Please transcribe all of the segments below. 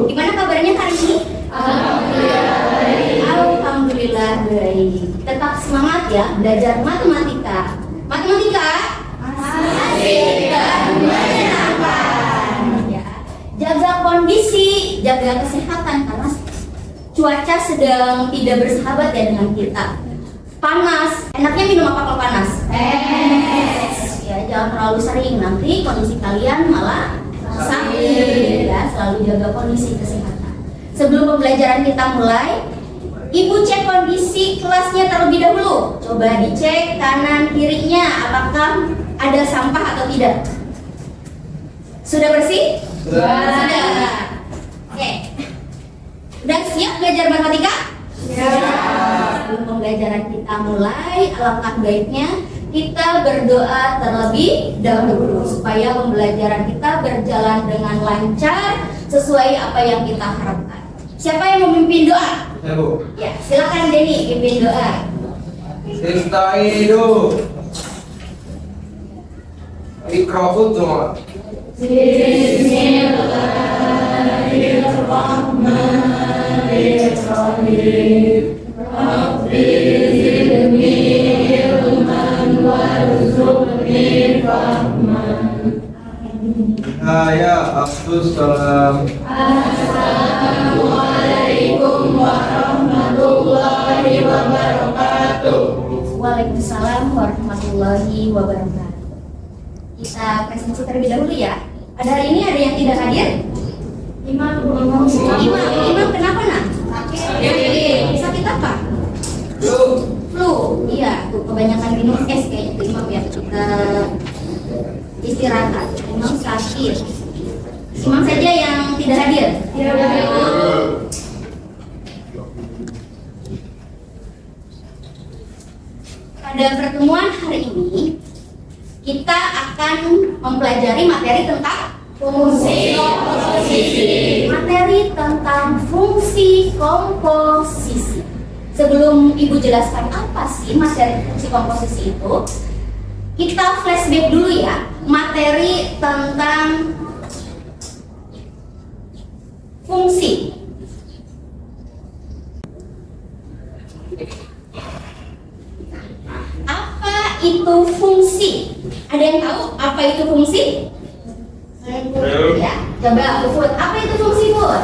Gimana kabarnya hari ini? Alhamdulillah baik. Tetap semangat ya belajar matematika. Matematika asik dan menyenangkan. Ya. Jaga kondisi, jaga kesehatan karena cuaca sedang tidak bersahabat ya dengan kita. Panas, enaknya minum apa kalau panas? Es. Ya, jangan terlalu sering, nanti kondisi kalian malah sakit. Ya, selalu jaga kondisi kesehatan. Sebelum pembelajaran kita mulai, Ibu cek kondisi kelasnya terlebih dahulu. Coba dicek kanan kirinya, apakah ada sampah atau tidak. Sudah bersih? Sudah. Oke. Udah siap belajar matematika? Sebelum pembelajaran kita mulai, alangkah baiknya kita berdoa terlebih dahulu supaya pembelajaran kita berjalan dengan lancar sesuai apa yang kita harapkan. Siapa yang memimpin doa? Ya, Bu. Ya, silakan Denny pimpin doa. Istaidu. Mikrofon semua. Bismillahirrahmanirrahim. Rabbi zidni ilman warzuqni fahman. Ya, Abdus Salam. Assalamualaikum warahmatullahi wabarakatuh. Waalaikumsalam warahmatullahi wabarakatuh. Kita presentasi terlebih dahulu ya. Ada hari ini ada yang tidak hadir? Imam kenapa nak? Sakit. Sakit apa? Flu. Iya, tuh kebanyakan minum es kayaknya tuh Imam ya. Kita istirahat. Imam sakit. Imam saja yang tidak hadir. Pada pertemuan hari ini kita akan mempelajari materi tentang fungsi komposisi. Materi tentang fungsi komposisi. Sebelum Ibu jelaskan apa sih materi fungsi komposisi itu, kita flashback dulu ya, materi tentang fungsi. Apa itu fungsi? Ada yang tahu apa itu fungsi? Ya, coba Bud, apa itu fungsi Bud?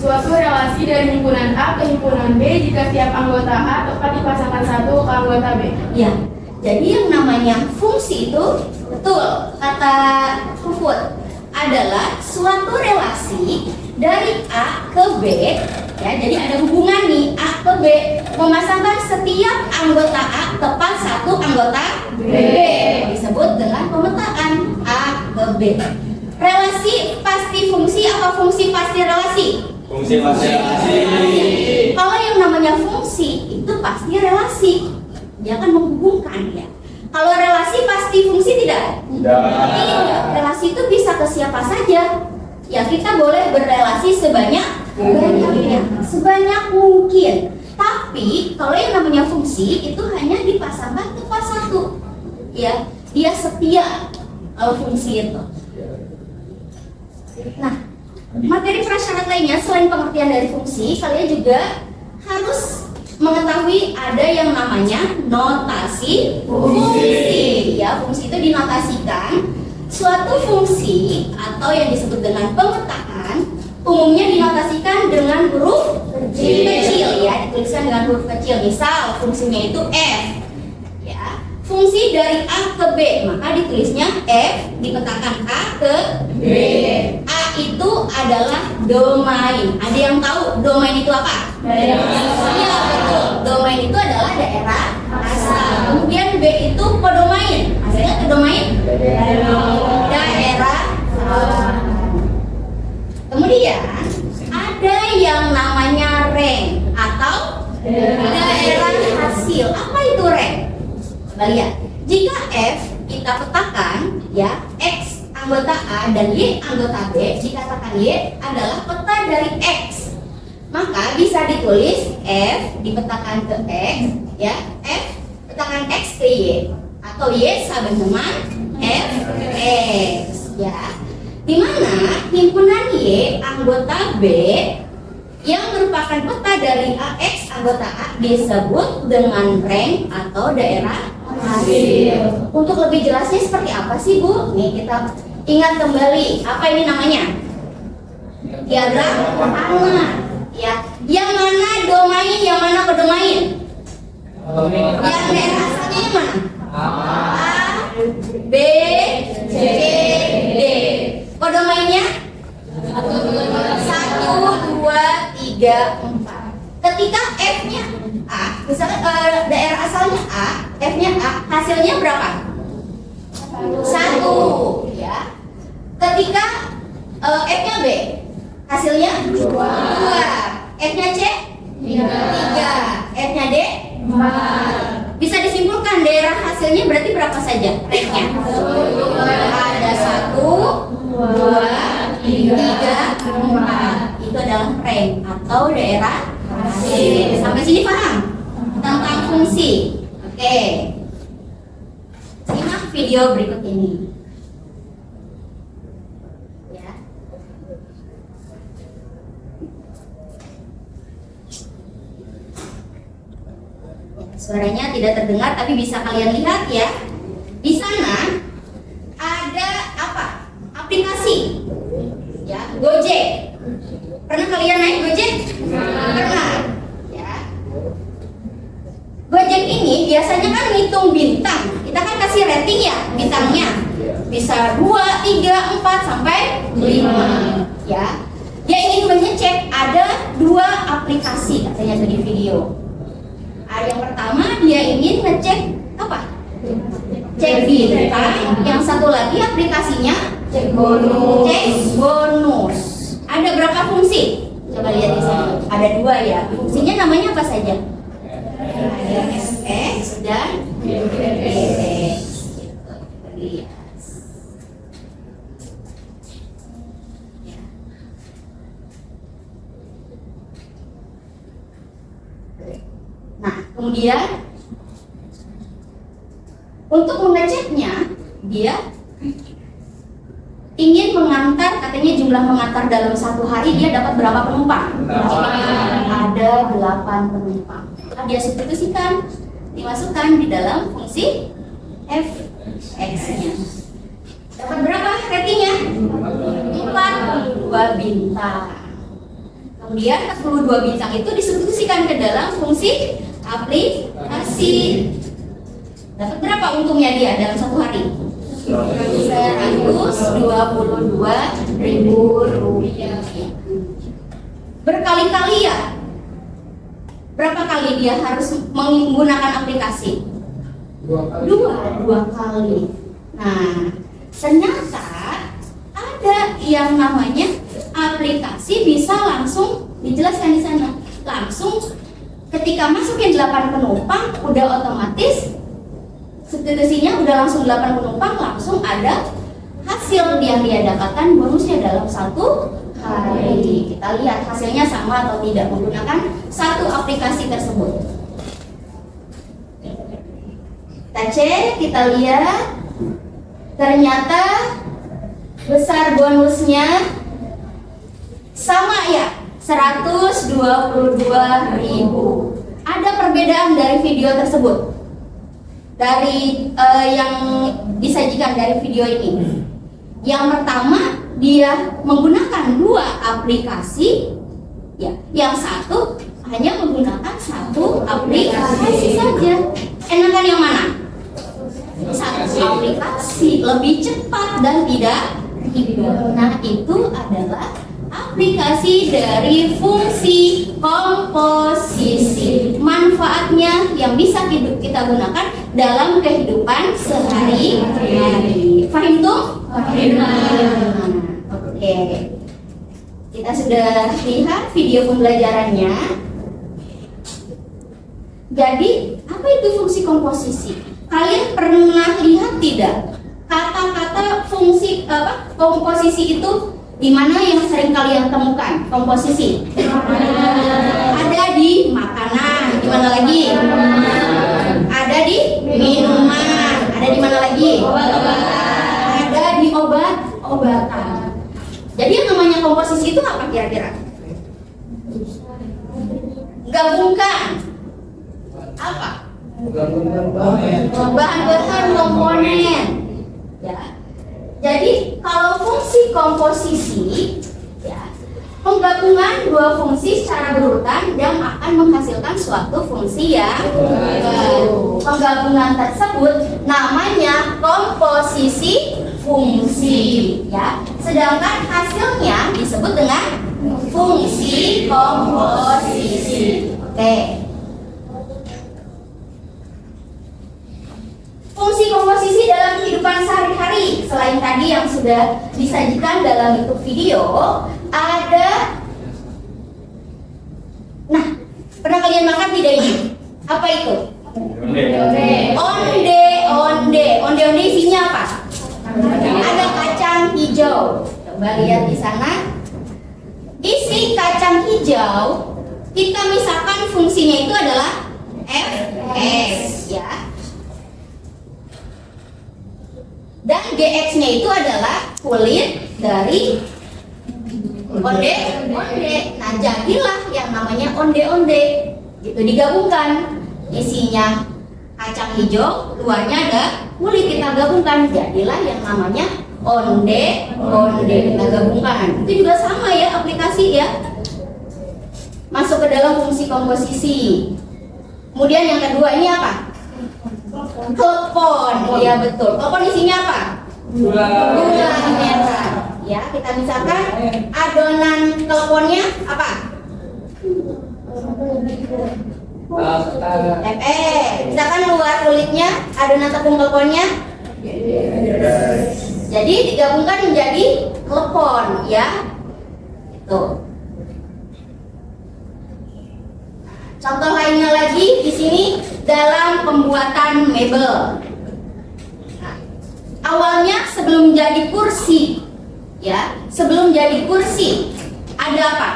Suatu relasi dari himpunan A ke himpunan B jika tiap anggota A tepat dipasangkan satu ke anggota B. Ya, jadi yang namanya fungsi itu betul kata Bud adalah suatu relasi dari A ke B. Ya, jadi ada hubungan nih A ke B memasangkan setiap anggota A tepat satu anggota B. Disebut dengan pemetaan A ke B. Relasi pasti fungsi apa fungsi pasti relasi? Fungsi masing-masing. Kalau yang namanya fungsi itu pasti relasi, dia akan menghubungkan ya. Kalau relasi pasti fungsi tidak? Tidak. Relasi itu bisa ke siapa saja. Ya, kita boleh berrelasi sebanyak mungkin. Tapi kalau yang namanya fungsi itu hanya dipasangkan tepat satu. Ya, dia setia kalau fungsi itu. Nah, materi prasyarat lainnya selain pengertian dari fungsi, kalian juga harus mengetahui ada yang namanya notasi fungsi. Ya, fungsi itu dinotasikan. Suatu fungsi atau yang disebut dengan pemetaan umumnya dinotasikan dengan huruf kecil ya, dituliskan dengan huruf kecil. Misal fungsinya itu f. Ya, fungsi dari A ke B, maka ditulisnya f, dipetakan A ke B. A itu adalah domain. Ada yang tahu domain itu apa? Iya, betul. Domain itu adalah daerah asal. Kemudian B itu kodomain. Hasilnya kodomain? Daerah. Kemudian ada yang namanya rank atau daerah hasil. Apa itu rank? Coba lihat. Jika F kita petakan ya, X anggota A dan Y anggota B, dikatakan Y adalah peta dari X, maka bisa ditulis F dipetakan ke X ya, F petakan X ke Y, atau Y sama dengan F X ya. di mana himpunan Y anggota B yang merupakan peta dari AX anggota A disebut dengan rank atau daerah hasil. Untuk lebih jelasnya seperti apa sih Bu? Nih kita ingat kembali, apa ini namanya? Diagram tanah. Ya, yang mana domain, yang mana pedomain? Yang daerah asalnya yang mana? A, B, C, D. Kodomainnya? 1, 2, 3, 4. Ketika F-nya A, misalnya daerah asalnya A, F-nya A, hasilnya berapa? 1, ya. Ketika F-nya B, hasilnya 2. F-nya C? 3. F-nya D? 4. Bisa disimpulkan daerah hasilnya berarti berapa saja? Ranknya? Ada 1, 2, 3, 4. Itu adalah rank atau daerah hasil. Sampai sini paham tentang fungsi? Oke. Simak video berikut ini. Ya. Suaranya tidak terdengar, tapi bisa kalian lihat ya. Di sana ada apa? Aplikasi. Ya, Gojek. Pernah kalian naik Gojek? Pernah. Ya. Gojek ini biasanya kan ngitung bintang. Kita kan kasih rating ya bintangnya. Bisa 2, 3, 4 sampai 5. Ya. Dia ingin mengecek ada 2 aplikasi katanya di video. Yang pertama dia ingin ngecek apa? Cek bintang. Yang satu lagi aplikasinya cek bonus. Cek bonus. Ada berapa fungsi? Coba lihat di sini. Ada 2 ya. Fungsinya namanya apa saja? Ada SX dan BX. Lihat. Nah, kemudian untuk mengeceknya, dia ingin mengantar, katanya jumlah mengantar dalam 1 hari dia dapat berapa penumpang? Ada 8 penumpang. Nah, dia substitusikan, dimasukkan di dalam fungsi fx-nya. Dapat berapa ratingnya? 42 bintang. Kemudian 42 bintang itu disubstitusikan ke dalam fungsi aplikasi. Dapat berapa untungnya dia dalam 1 hari? 122.000 rupiah. Berkali-kali ya. Berapa kali dia harus menggunakan aplikasi? 2 kali. Nah, ternyata ada yang namanya aplikasi bisa langsung dijelaskan di sana. Langsung ketika masukin 8 penumpang udah otomatis substitusinya udah langsung 8 penumpang, langsung ada hasil yang dia dapatkan bonusnya dalam 1 hari. Kita lihat hasilnya sama atau tidak menggunakan 1 aplikasi tersebut. Kita cek, kita lihat. Ternyata besar bonusnya sama ya, 122.000. Ada perbedaan dari video tersebut. Dari yang disajikan dari video ini. Yang pertama dia menggunakan 2 aplikasi, ya. Yang satu hanya menggunakan 1 aplikasi saja. Enakan yang mana? 1 aplikasi, lebih cepat dan tidak ribet. Nah, itu adalah aplikasi dari fungsi komposisi. Manfaatnya yang bisa kita gunakan dalam kehidupan sehari-hari. Paham tuh? Paham. Oke. Kita sudah lihat video pembelajarannya. Jadi, apa itu fungsi komposisi? Kalian pernah lihat tidak? Kata-kata fungsi komposisi itu di mana yang sering kalian temukan komposisi? Ada di makanan. Di mana lagi? Ada di minuman. Ada di mana lagi? Ada di obat-obatan. Jadi yang namanya komposisi itu apa kira-kira? Gabungkan apa? Bahan-bahan komponen. Ya. Jadi kalau fungsi komposisi, ya, penggabungan dua fungsi secara berurutan yang akan menghasilkan suatu fungsi yang baru. Penggabungan tersebut namanya komposisi fungsi, ya. Sedangkan hasilnya disebut dengan fungsi komposisi. Oke. Fungsi komposisi dalam kehidupan sehari-hari selain tadi yang sudah disajikan dalam bentuk video, ada. Nah, pernah kalian makan tidak ini? Apa itu? Onde isinya apa? Ada kacang hijau. Coba lihat di sana. Isi kacang hijau kita misalkan fungsinya itu adalah Fs, ya. Dan GX-nya itu adalah kulit dari onde. Nah, jadilah yang namanya onde. Itu digabungkan. Isinya kacang hijau, luarnya ada kulit, kita gabungkan. Jadilah yang namanya onde. Kita gabungkan. Itu juga sama ya aplikasi ya. Masuk ke dalam fungsi komposisi. Kemudian yang kedua ini apa? Klepon, ya betul. Klepon isinya apa? Gula merah. Ya, kita misalkan adonan kleponnya apa? Misalkan luar kulitnya adonan tepung kleponnya. Jadi digabungkan menjadi klepon, ya. Itu. Contoh lainnya lagi di sini dalam pembuatan mebel. Nah, awalnya sebelum jadi kursi, ya, sebelum jadi kursi ada apa?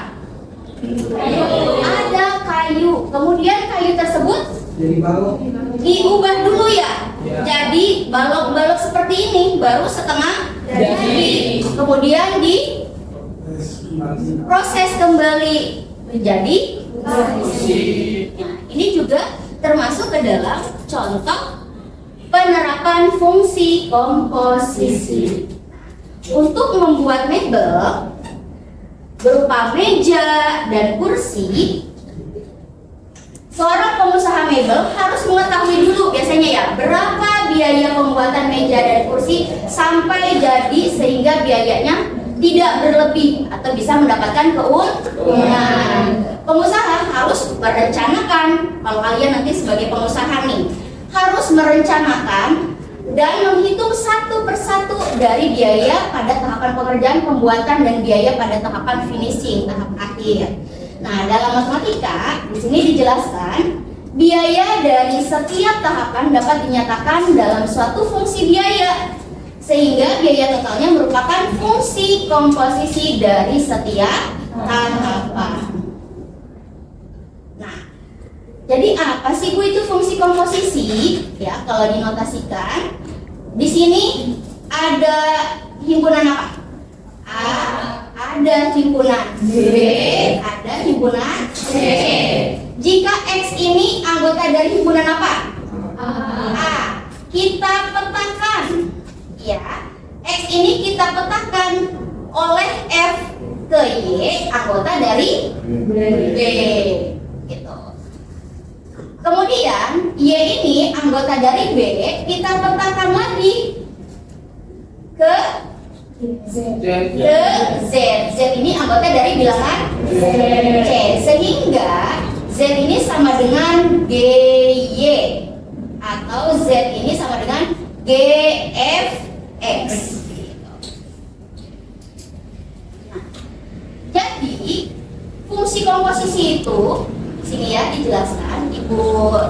Ada kayu. Kemudian kayu tersebut diubah dulu ya. Jadi balok-balok seperti ini, baru setengah jadi. Kemudian di proses kembali menjadi kursi. Nah, ini juga termasuk ke dalam contoh penerapan fungsi komposisi. Untuk membuat mebel berupa meja dan kursi, seorang pengusaha mebel harus mengetahui dulu biasanya ya berapa biaya pembuatan meja dan kursi sampai jadi sehingga biayanya tidak berlebih atau bisa mendapatkan keuntungan. Pengusaha harus merencanakan, kalau kalian nanti sebagai pengusaha nih, harus merencanakan dan menghitung satu persatu dari biaya pada tahapan pekerjaan pembuatan dan biaya pada tahapan finishing, tahap akhir. Nah, dalam matematika di sini dijelaskan biaya dari setiap tahapan dapat dinyatakan dalam suatu fungsi biaya, sehingga biaya totalnya merupakan fungsi komposisi dari setiap tahapan. Nah, jadi apa sih Bu itu fungsi komposisi? Ya, kalau dinotasikan di sini ada himpunan apa? A, ada himpunan B, ada himpunan C. Jika X ini anggota dari himpunan apa? A. Kita petakan. Ya, X ini kita petakan oleh F ke Y, anggota dari B. Gitu. Kemudian Y ini anggota dari B, kita petakan lagi ke Z. Z ini anggota dari bilangan C, sehingga Z ini sama dengan GY atau Z ini sama dengan GFX. Nah, jadi fungsi komposisi itu sini ya dijelaskan, Ibu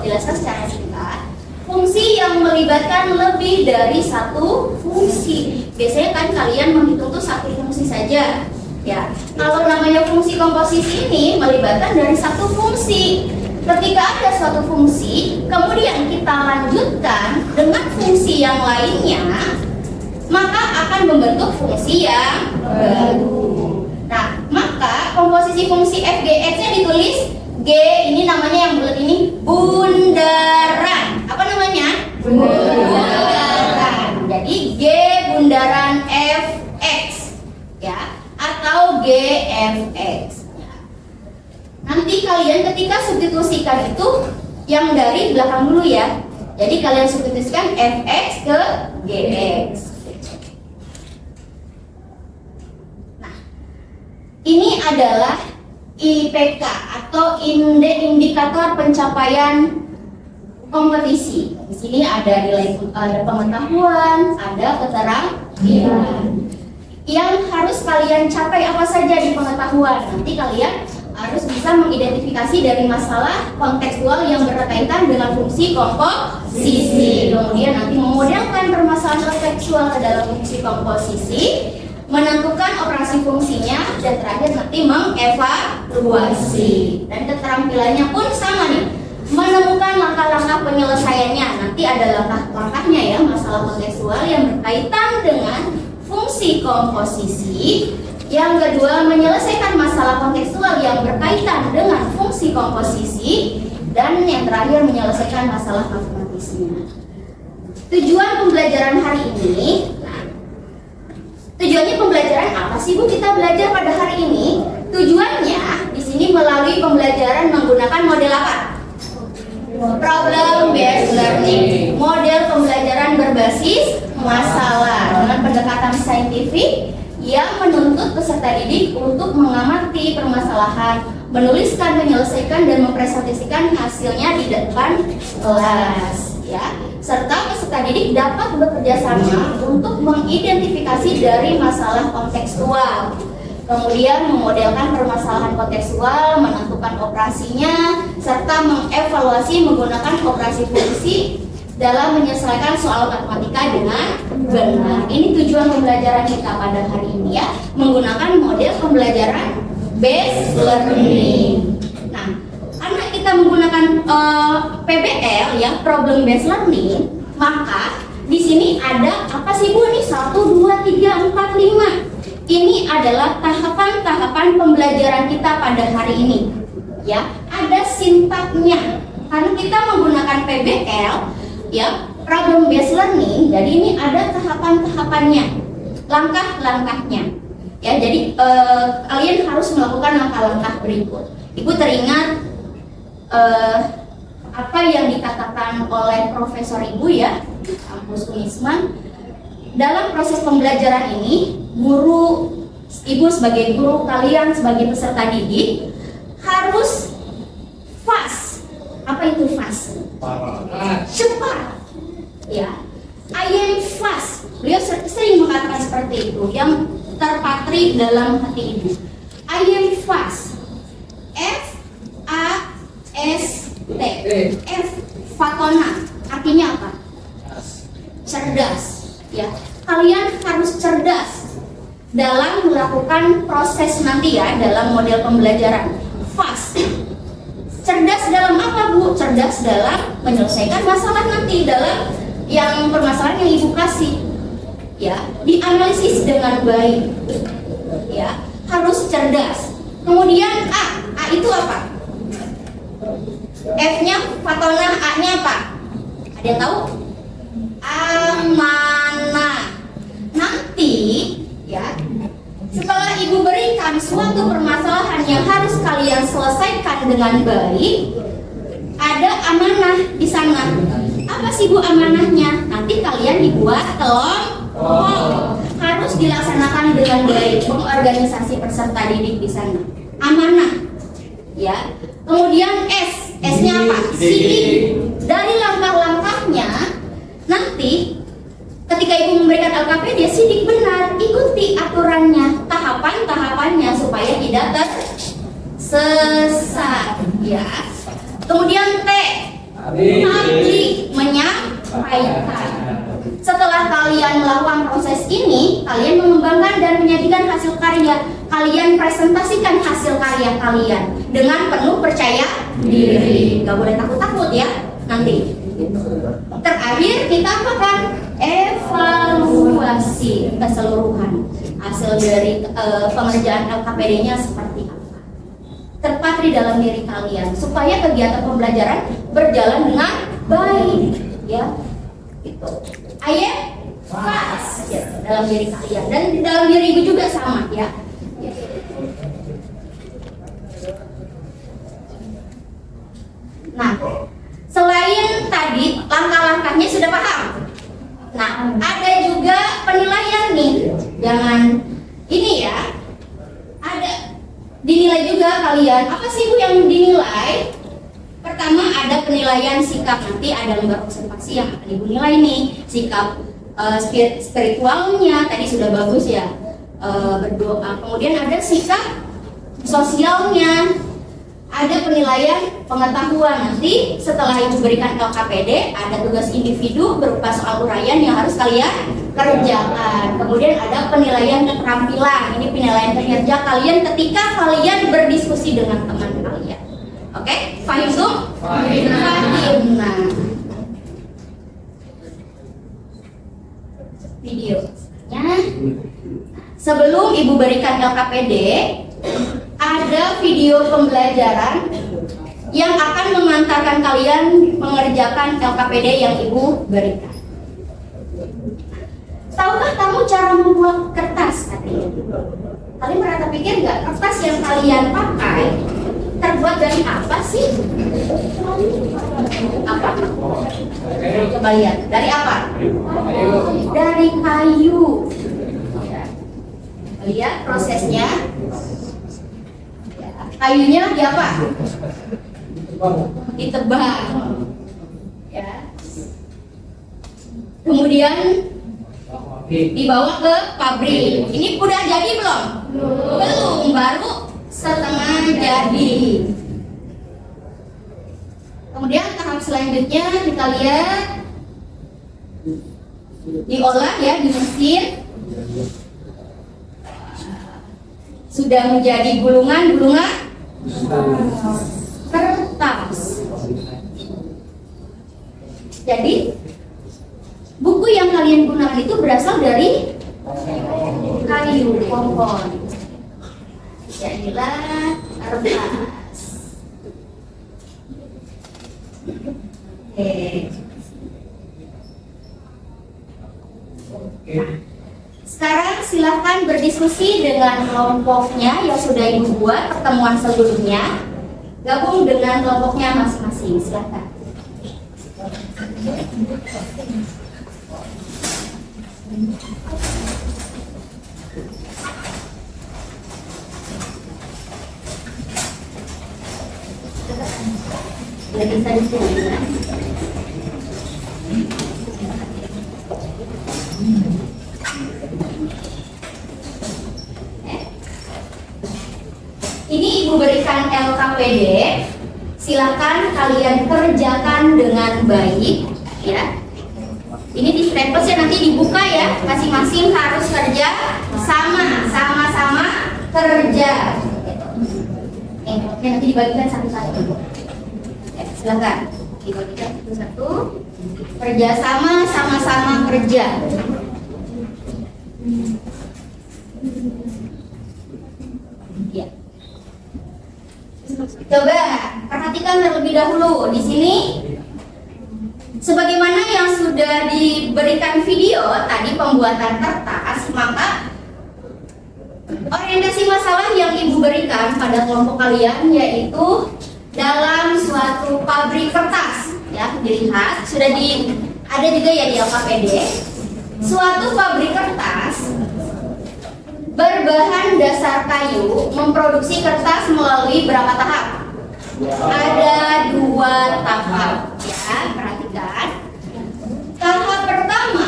jelaskan secara singkat. Fungsi yang melibatkan lebih dari satu fungsi. Biasanya kan kalian menghitung tuh satu fungsi saja. Ya, kalau namanya fungsi komposisi ini melibatkan dari satu fungsi. Ketika ada suatu fungsi, kemudian kita lanjutkan dengan fungsi yang lainnya, maka akan membentuk fungsi yang baru. Nah, maka komposisi fungsi f, g, x-nya ditulis G, ini namanya yang bulat ini bundaran. Apa namanya? Bundaran. Jadi G bundaran fx, ya, atau gfx. Nanti kalian ketika substitusikan itu yang dari belakang dulu ya. Jadi kalian substitusikan fx ke gx. Nah, ini adalah IPK atau indikator pencapaian kompetisi. Di sini ada nilai, ada pengetahuan, ada keterampilan. Yang harus kalian capai apa saja di pengetahuan? Nanti kalian harus bisa mengidentifikasi dari masalah kontekstual yang berkaitan dengan fungsi komposisi. Kemudian nanti memodelkan permasalahan kontekstual ke dalam fungsi komposisi, menentukan operasi fungsinya, dan terakhir nanti mengevaluasi. Dan keterampilannya pun sama nih, menemukan langkah-langkah penyelesaiannya. Nanti ada langkah-langkahnya ya, masalah kontekstual yang berkaitan dengan fungsi komposisi. Yang kedua, menyelesaikan masalah kontekstual yang berkaitan dengan fungsi komposisi. Dan yang terakhir, menyelesaikan masalah matematisnya. Tujuan pembelajaran hari ini, tujuannya pembelajaran apa sih Bu kita belajar pada hari ini? Tujuannya di sini melalui pembelajaran menggunakan model apa? Problem based learning. Model pembelajaran berbasis masalah dengan pendekatan saintifik yang menuntut peserta didik untuk mengamati permasalahan, menuliskan, menyelesaikan, dan mempresentasikan hasilnya di depan kelas, ya. Serta peserta didik dapat bekerja sama untuk mengidentifikasi dari masalah kontekstual, kemudian memodelkan permasalahan kontekstual, menentukan operasinya, serta mengevaluasi menggunakan operasi fungsi dalam menyelesaikan soal matematika dengan benar. Ini tujuan pembelajaran kita pada hari ini ya, menggunakan model pembelajaran based learning. Nah, karena kita menggunakan PBL ya, problem based learning, maka di sini ada apa sih Bu nih? 1, 2, 3, 4, 5. Ini adalah tahapan-tahapan pembelajaran kita pada hari ini. Ya, ada sintaknya. Karena kita menggunakan PBL ya, problem based learning, jadi ini ada tahapan-tahapannya, langkah-langkahnya ya. Jadi kalian harus melakukan langkah-langkah berikut. Ibu teringat apa yang dikatakan oleh Profesor Ibu ya, Kampus Unisman. Dalam proses pembelajaran ini, guru, Ibu sebagai guru, kalian sebagai peserta didik harus fast. Apa itu fast? Cepat, ya. I am fast. Beliau sering mengatakan seperti itu, yang terpatri dalam hati ibu. I am fast. F A S T. F fatona. Artinya apa? Cerdas. Ya. Kalian harus cerdas dalam melakukan proses nanti ya, dalam model pembelajaran. Fast. Cerdas dalam apa Bu? Cerdas dalam menyelesaikan masalah nanti, dalam yang permasalahan yang Ibu kasih, ya, dianalisis dengan baik, ya, harus cerdas. Kemudian A itu apa? F-nya fatona, A-nya apa? Ada yang tahu? Amanah. Nanti, ya, setelah Ibu berikan suatu permasalahan yang harus kalian selesaikan dengan baik, ada amanah di sana. Apa sih Bu amanahnya? Nanti kalian dibuat kelompok, harus dilaksanakan dengan baik, mengorganisasi peserta didik di sana. Amanah, ya. Kemudian S-nya apa? Sidik. Dari langkah-langkahnya, nanti ketika Ibu memberikan LKP, dia sidik benar, ikuti aturannya, tahapan-tahapannya supaya tidak tersesat, ya. Kemudian T, publik, menyampaikan. Setelah kalian melakukan proses ini, kalian mengembangkan dan menyajikan hasil karya. Kalian presentasikan hasil karya kalian dengan penuh percaya diri. Gak boleh takut-takut ya nanti. Terakhir kita apakan? Evaluasi keseluruhan. hasil dari pengerjaan LKPD-nya seperti apa. Terpatri dalam diri kalian supaya kegiatan pembelajaran berjalan dengan baik, ya. Gitu. Ayat pas ya, dalam diri kalian dan di dalam diri ibu juga sama, ya. Nah, selain tadi langkah-langkahnya sudah paham. Nah, ada juga penilaian nih. Jangan ini ya. Ada dinilai juga kalian. Apa sih Bu yang dinilai? Pertama ada penilaian sikap, nanti ada lembar observasi yang akan Ibu nilai nih. Sikap spiritualnya tadi sudah bagus ya. Berdoa. Kemudian ada sikap sosialnya. Ada penilaian pengetahuan, nanti setelah Ibu berikan LKPD ada tugas individu berupa soal uraian yang harus kalian kerjakan. Kemudian ada penilaian keterampilan, ini penilaian kinerja kalian ketika kalian berdiskusi dengan teman kalian. Oke, fahim tuh? Fahim. Nah, videonya sebelum Ibu berikan LKPD ada video pembelajaran yang akan mengantarkan kalian mengerjakan LKPD yang Ibu berikan. Tahukah kamu cara membuat kertas katanya? Kalian pernah terpikir nggak kertas yang kalian pakai terbuat dari apa sih? Apa? Coba lihat. Dari apa? Dari kayu. Lihat prosesnya. Kayunya di apa? Ditebang. Ya. Kemudian dibawa ke pabrik. Ini udah jadi belum? Belum, baru setengah jadi. Kemudian tahap selanjutnya kita lihat diolah ya di mesin. Sudah menjadi gulungan-gulungan kertas. Jadi buku yang kalian gunakan itu berasal dari kayu pohon. Jadilah kertas. Oke. Sekarang silahkan berdiskusi dengan kelompoknya yang sudah Ibu buat pertemuan sebelumnya. Gabung dengan kelompoknya masing-masing, silahkan. Lagi bisa disini ya. Ini Ibu berikan LKPD, silakan kalian kerjakan dengan baik, ya. Ini di staples ya, nanti dibuka ya, masing-masing harus kerja sama-sama kerja. Oke, nanti dibagikan satu-satu. Silakan dibagikan satu-satu. Kerja sama-sama kerja. Ya. Coba perhatikan terlebih dahulu di sini. Sebagaimana yang sudah diberikan video tadi pembuatan kertas, maka orientasi masalah yang Ibu berikan pada kelompok kalian yaitu dalam suatu pabrik kertas, ya, dilihat sudah ada juga ya di LKPD. Suatu pabrik kertas berbahan dasar kayu memproduksi kertas melalui berapa tahap? Ada 2 tahap, ya, perhatikan. Tahap pertama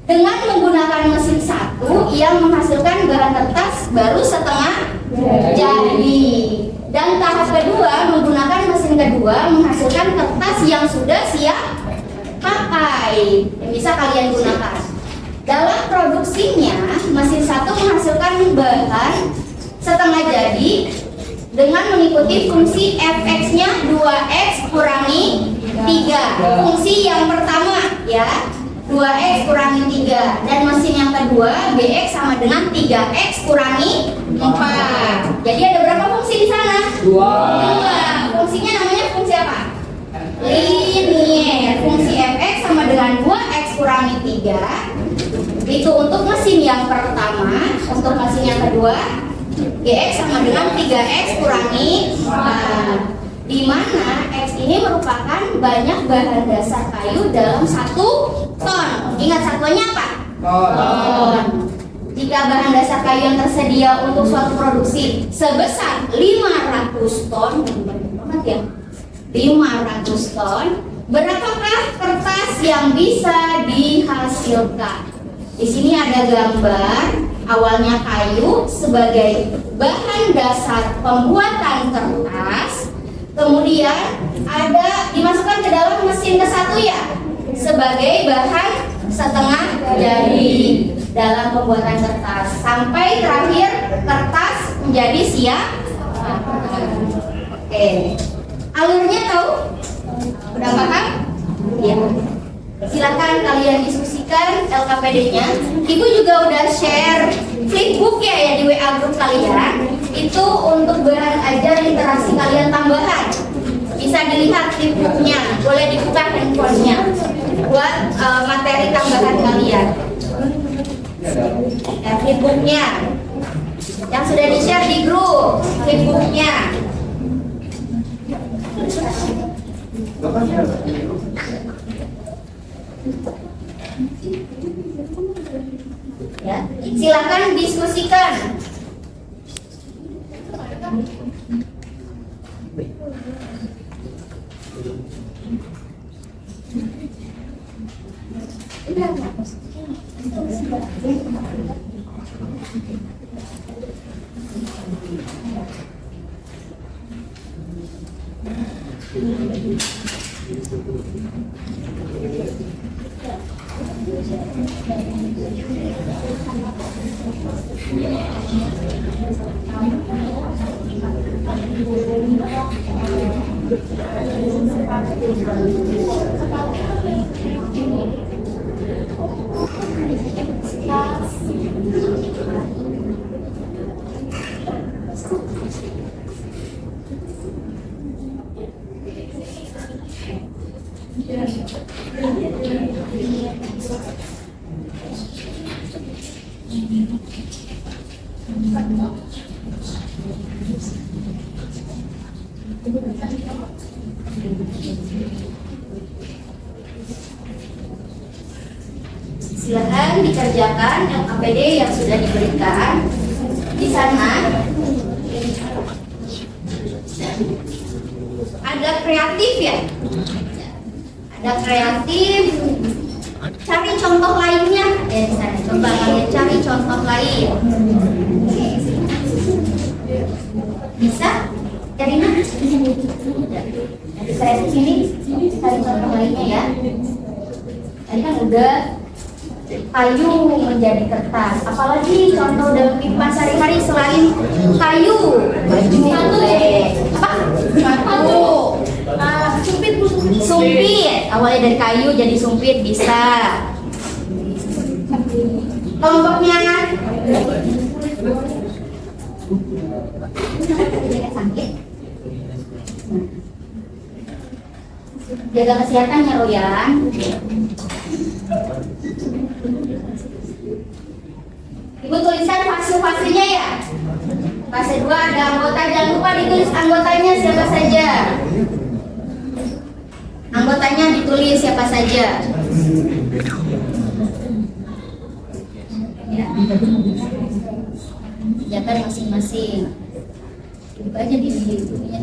dengan menggunakan mesin 1 yang menghasilkan bahan kertas baru setengah jadi. Dan tahap kedua menggunakan mesin kedua menghasilkan kertas yang sudah siap pakai, yang bisa kalian gunakan. Dalam produksinya mesin 1 menghasilkan bahan setengah jadi dengan mengikuti fungsi fx-nya 2x kurangi 3. Fungsi yang pertama, ya, 2X kurangi 3. Dan mesin yang kedua, BX sama dengan 3X kurangi 4. Jadi ada berapa fungsi di sana? 2. Fungsinya namanya fungsi apa? Linier. Fungsi fx sama dengan 2x kurangi 3. Itu untuk mesin yang pertama. Untuk mesin yang kedua, gx sama dengan 3x kurangi 4. Di mana X ini merupakan banyak bahan dasar kayu dalam 1 ton. Ingat satuannya apa? Ton. Jika bahan dasar kayu yang tersedia untuk suatu produksi sebesar 500 ton, banyak ya, 500 ton, berapakah kertas yang bisa dihasilkan? Di sini ada gambar awalnya kayu sebagai bahan dasar pembuatan kertas. Kemudian ada dimasukkan ke dalam mesin ke-1 ya, sebagai bahan setengah jadi dalam pembuatan kertas, sampai terakhir kertas menjadi siap. Oke, alurnya tahu? Udah paham? Ya. Silakan kalian diskusikan LKPD-nya. Ibu juga udah share flipbook ya di WA grup kalian. Itu untuk bahan ajar literasi kalian tambahan. Bisa dilihat flipbooknya, boleh dibuka handphonenya buat materi tambahan kalian. Flipbooknya yang sudah di-share di grup, flipbooknya. Ya, silakan diskusikan. Silakan dikerjakan LKPD yang sudah diberikan di sana. Ada kreatif ya, ada kreatif. Cari contoh lainnya. Di sana coba kalian cari contoh lain. Bisa? Cari mana? Saya di sini cari contoh lainnya ya. Tadi kan udah kayu menjadi kertas. Apalagi contoh dalam kehidupan sehari-hari selain kayu? Baju. Apa? Sepatu. Sumpit. Awalnya dari kayu jadi sumpit bisa. Kelompoknya sakit. Jaga kesehatan ya Royan. Ibu tuliskan fase-fasenya ya. Fase 2 ada anggota, jangan lupa ditulis anggotanya siapa saja. Anggotanya ditulis siapa saja. Ya. Kerjakan masing-masing. Buka aja di bukunya.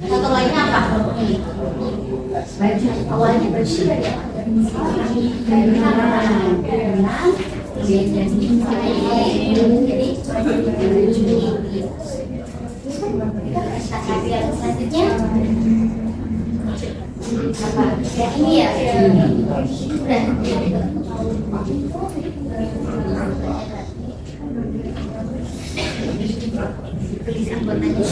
Contoh lainnya apa? Awalnya bersih ya. Selanjutnya Apa? Yang ini ya? Udah. Tulis anggotanya.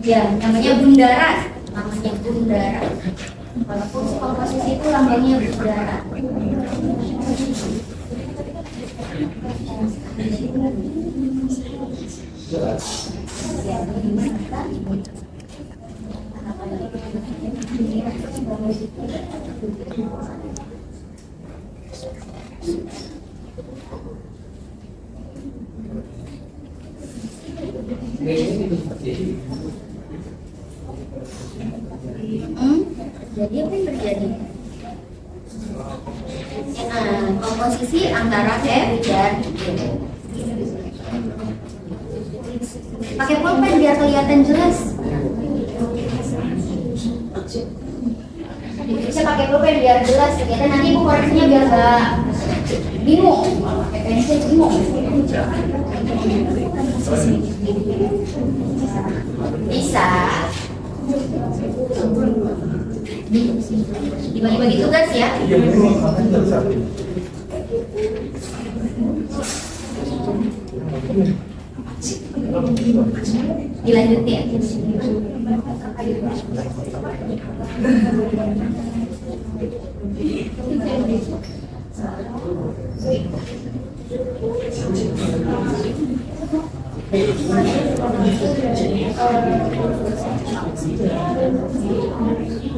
Ya, namanya bundaran. Namanya bundaran. Walaupun komposisi itu lambangnya bundaran. Jadi apa yang terjadi? Komposisi antara F dan G. Pakai pulpen biar kelihatan jelas. Bisa pakai pulpen biar jelas. Ternyata nanti ibu koreksinya biar nggak bingung. Pakai pensil bingung. Bisa. Dibagi-bagi tugas ya. Dilanjutin.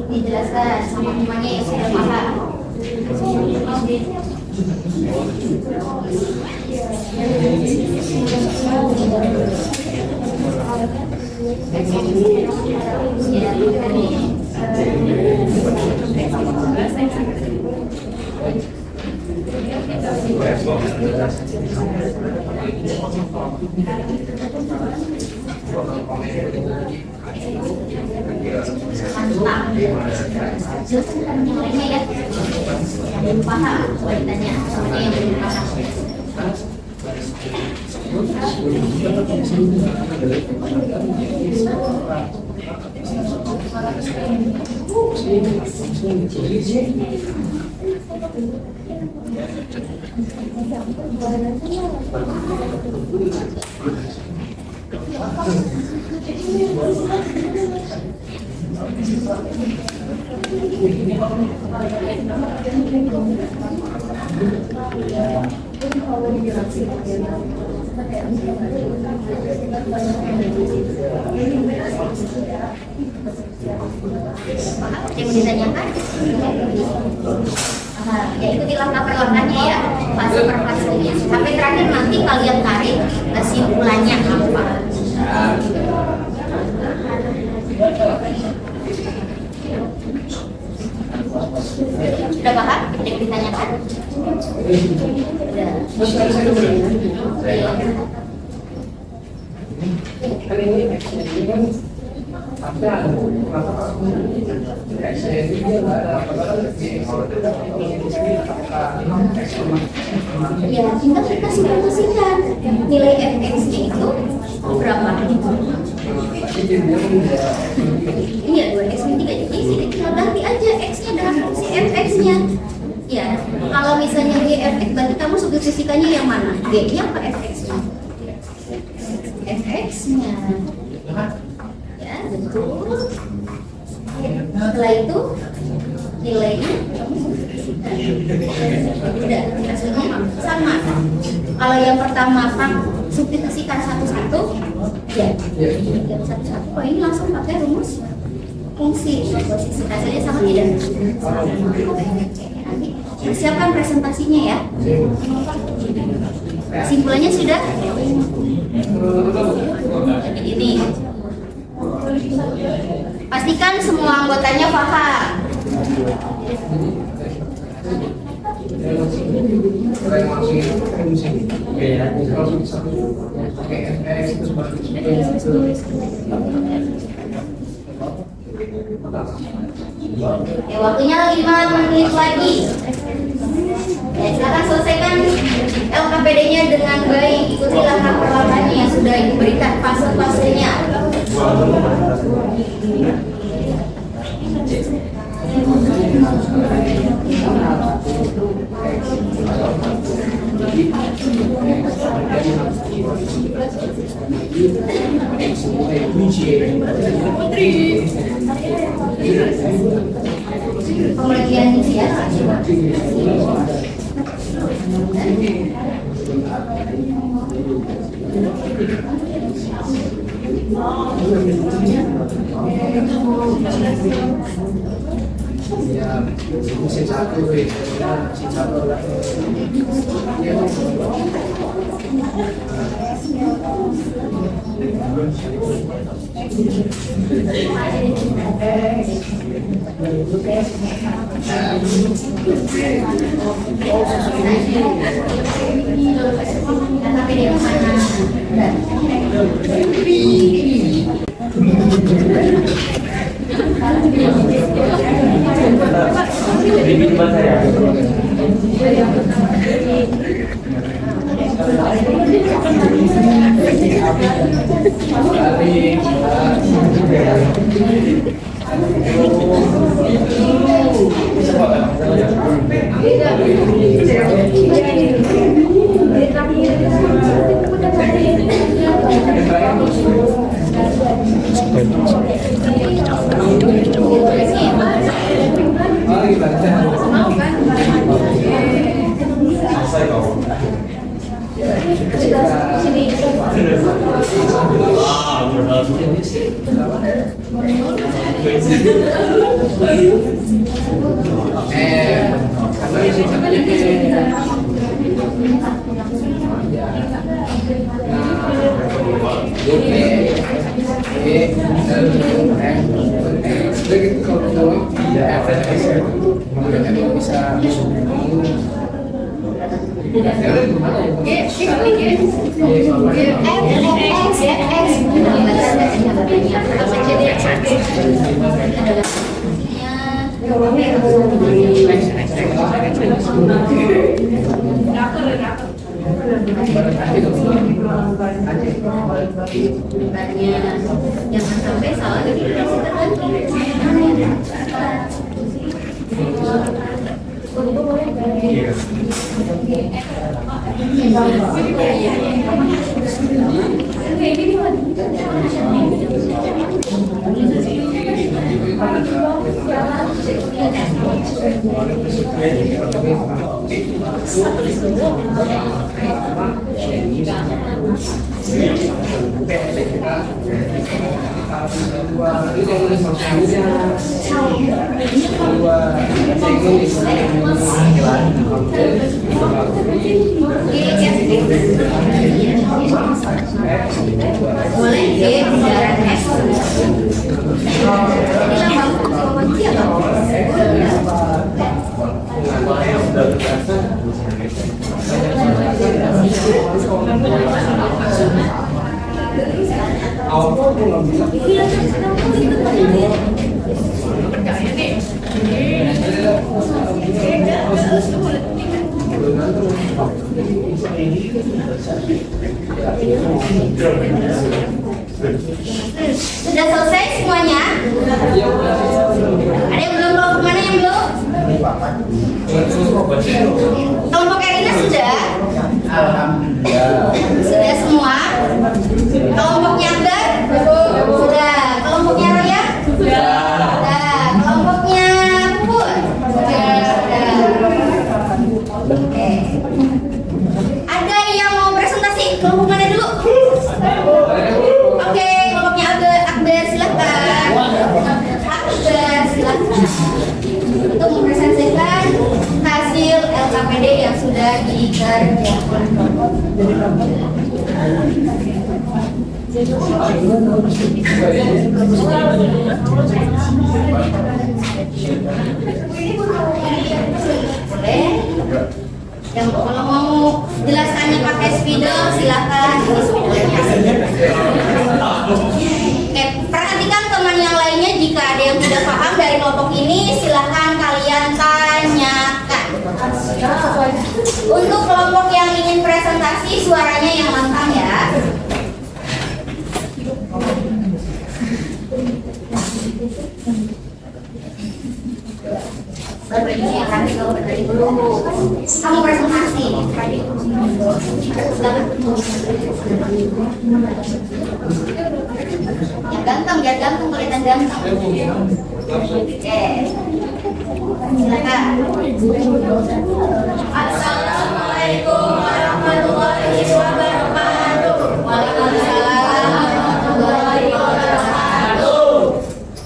Dijelaskan sama semuanya yang sudah paham. Jelaskan yang lainnya ya. Yang belum paham, boleh tanya sama yang belum paham. Yang ditanyakan, ya ikutilah langkah-langkahnya ya, fase per fasenya. Sampai terakhir nanti kalian tarik kesimpulannya apa. Sudah paham? Yang ditanyakan? Ya, tinggal kita simulasikan nilai fx-nya itu berapa? Iya, 2x min 3. Jadi sini tinggal ganti aja x-nya dengan fungsi fx-nya. Ya, kalau misalnya g fx, berarti kamu substitusikannya yang mana? G-nya apa fx-nya? Fx-nya. Ya, betul. Setelah itu nilainya kamu substitusikan. Udah, hasilnya sama. Kalau yang pertama kan substitusikan satu-satu, ya satu-satu. Kalau ini langsung pakai rumus fungsi posisi, hasilnya sama tidak? Nanti persiapkan presentasinya ya. Kesimpulannya sudah? Jadi ini. Pastikan semua anggotanya paham. pakai FX terus masuk itu. Ya, waktunya lagi 5 menit lagi. Ya, silakan selesaikan LKPD-nya dengan baik. Ikuti langkah-langkahnya yang sudah diberikan fase-fasenya. Pembagian ya. Ya, musim satu musim satu lah. LKPD yang mana? Jangan sampai salah dikasih tergantung. Boleh ya, kendaraan S. Sudah selesai semuanya? Ada yang belum? Kelompok mana yang belum? Kelompok Erina sudah? Sudah semua? Kelompoknya Akbar? Sudah. Kelompoknya Roya? Sudah. Kelompoknya Puput? Sudah. Oke. Ada yang mau presentasi? Kelompok mana dulu? Oke, kelompoknya Akbar silakan. Akbar silakan. Untuk mempresentasikan hasil LKPD yang sudah dikerjakan. Boleh? Yang kalau mau jelaskannya pakai spidol silakan, ini spidolnya. Oke, perhatikan teman yang lainnya, jika ada yang tidak paham dari kelompok ini silakan kalian tanyakan. Untuk kelompok yang ingin presentasi, suaranya yang lantang ya. Berdiri ya, kan kalau berdiri dulu. Kamu presentasi. Yang ganteng, biar ganteng, kelihatan ganteng. Oke. Silakan. Assalamualaikum warahmatullahi wabarakatuh. Waalaikumsalam warahmatullahi wabarakatuh.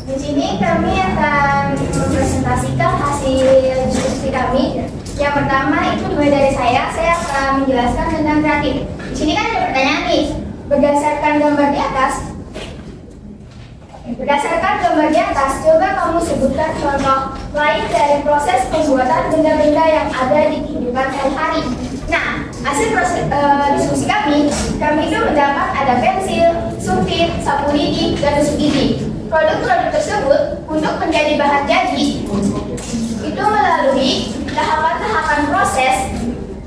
Di sini kami akan mempresentasikan hasil diskusi kami. Yang pertama itu mulai dari saya akan menjelaskan tentang kreatif. Di sini kan ada pertanyaan nih, berdasarkan gambar di atas, coba kamu sebutkan contoh lain dari proses pembuatan benda-benda yang ada di kehidupan sehari-hari. Nah, hasil diskusi kami itu mendapat ada pensil, supit, sapu lidi, dan tusuk gigi. Produk-produk tersebut untuk menjadi bahan jadi itu melalui tahapan-tahapan proses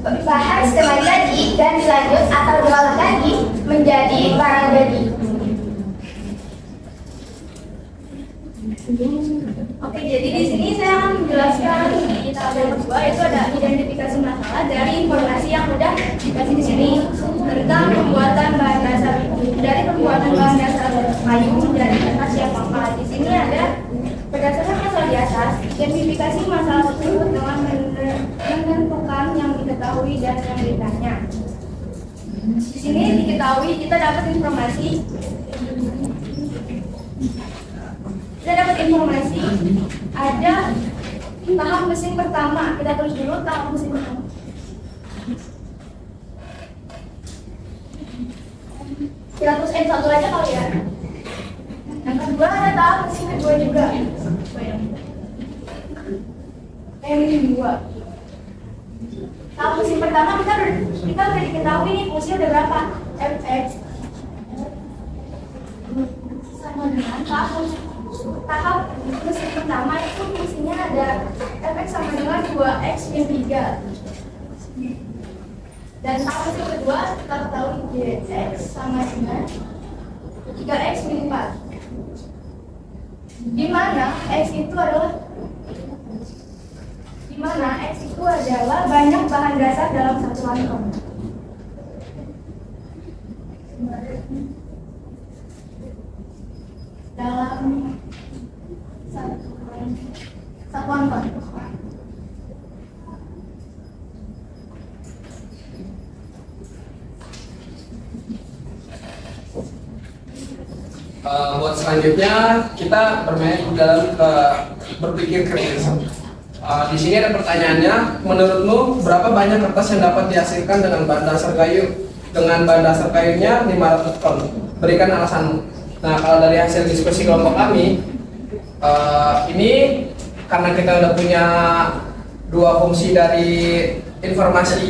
bahan setengah jadi dan dilanjut atau diolah lagi menjadi barang jadi. Oke, jadi di sini saya akan menjelaskan di tahap yang kedua, itu ada identifikasi masalah dari informasi yang sudah dikasih di sini tentang pembuatan bahan dasar kayu dari kertas yang pangkal. Di sini ada berdasarkan masalah di atas, identifikasi masalah tersebut dengan menentukan yang diketahui dan yang ditanya. Di sini diketahui kita dapat informasi ada tahap mesin pertama. Kita tulis dulu tahap mesin pertama. Kita tulis M1 aja kali ya. Yang kedua ada tahap mesin kedua juga. M2. Tahap mesin pertama kita udah diketahui nih fungsinya udah berapa? Fx sama dengan tahap mesin pertama itu fungsinya ada Fx sama dengan 2x min 3. Dan tahap mesin kedua kita ketahui Gx sama dengan 3x min 4. Di mana x itu adalah banyak bahan dasar dalam satu atom. Dalam satuan ton. Buat selanjutnya kita bermain dalam berpikir kritis. Di sini ada pertanyaannya, menurutmu berapa banyak kertas yang dapat dihasilkan dengan bahan dasar kayu? Dengan bahan dasar kayunya 500 ton. Berikan alasanmu. Nah, kalau dari hasil diskusi kelompok kami, ini karena kita udah punya dua fungsi dari informasi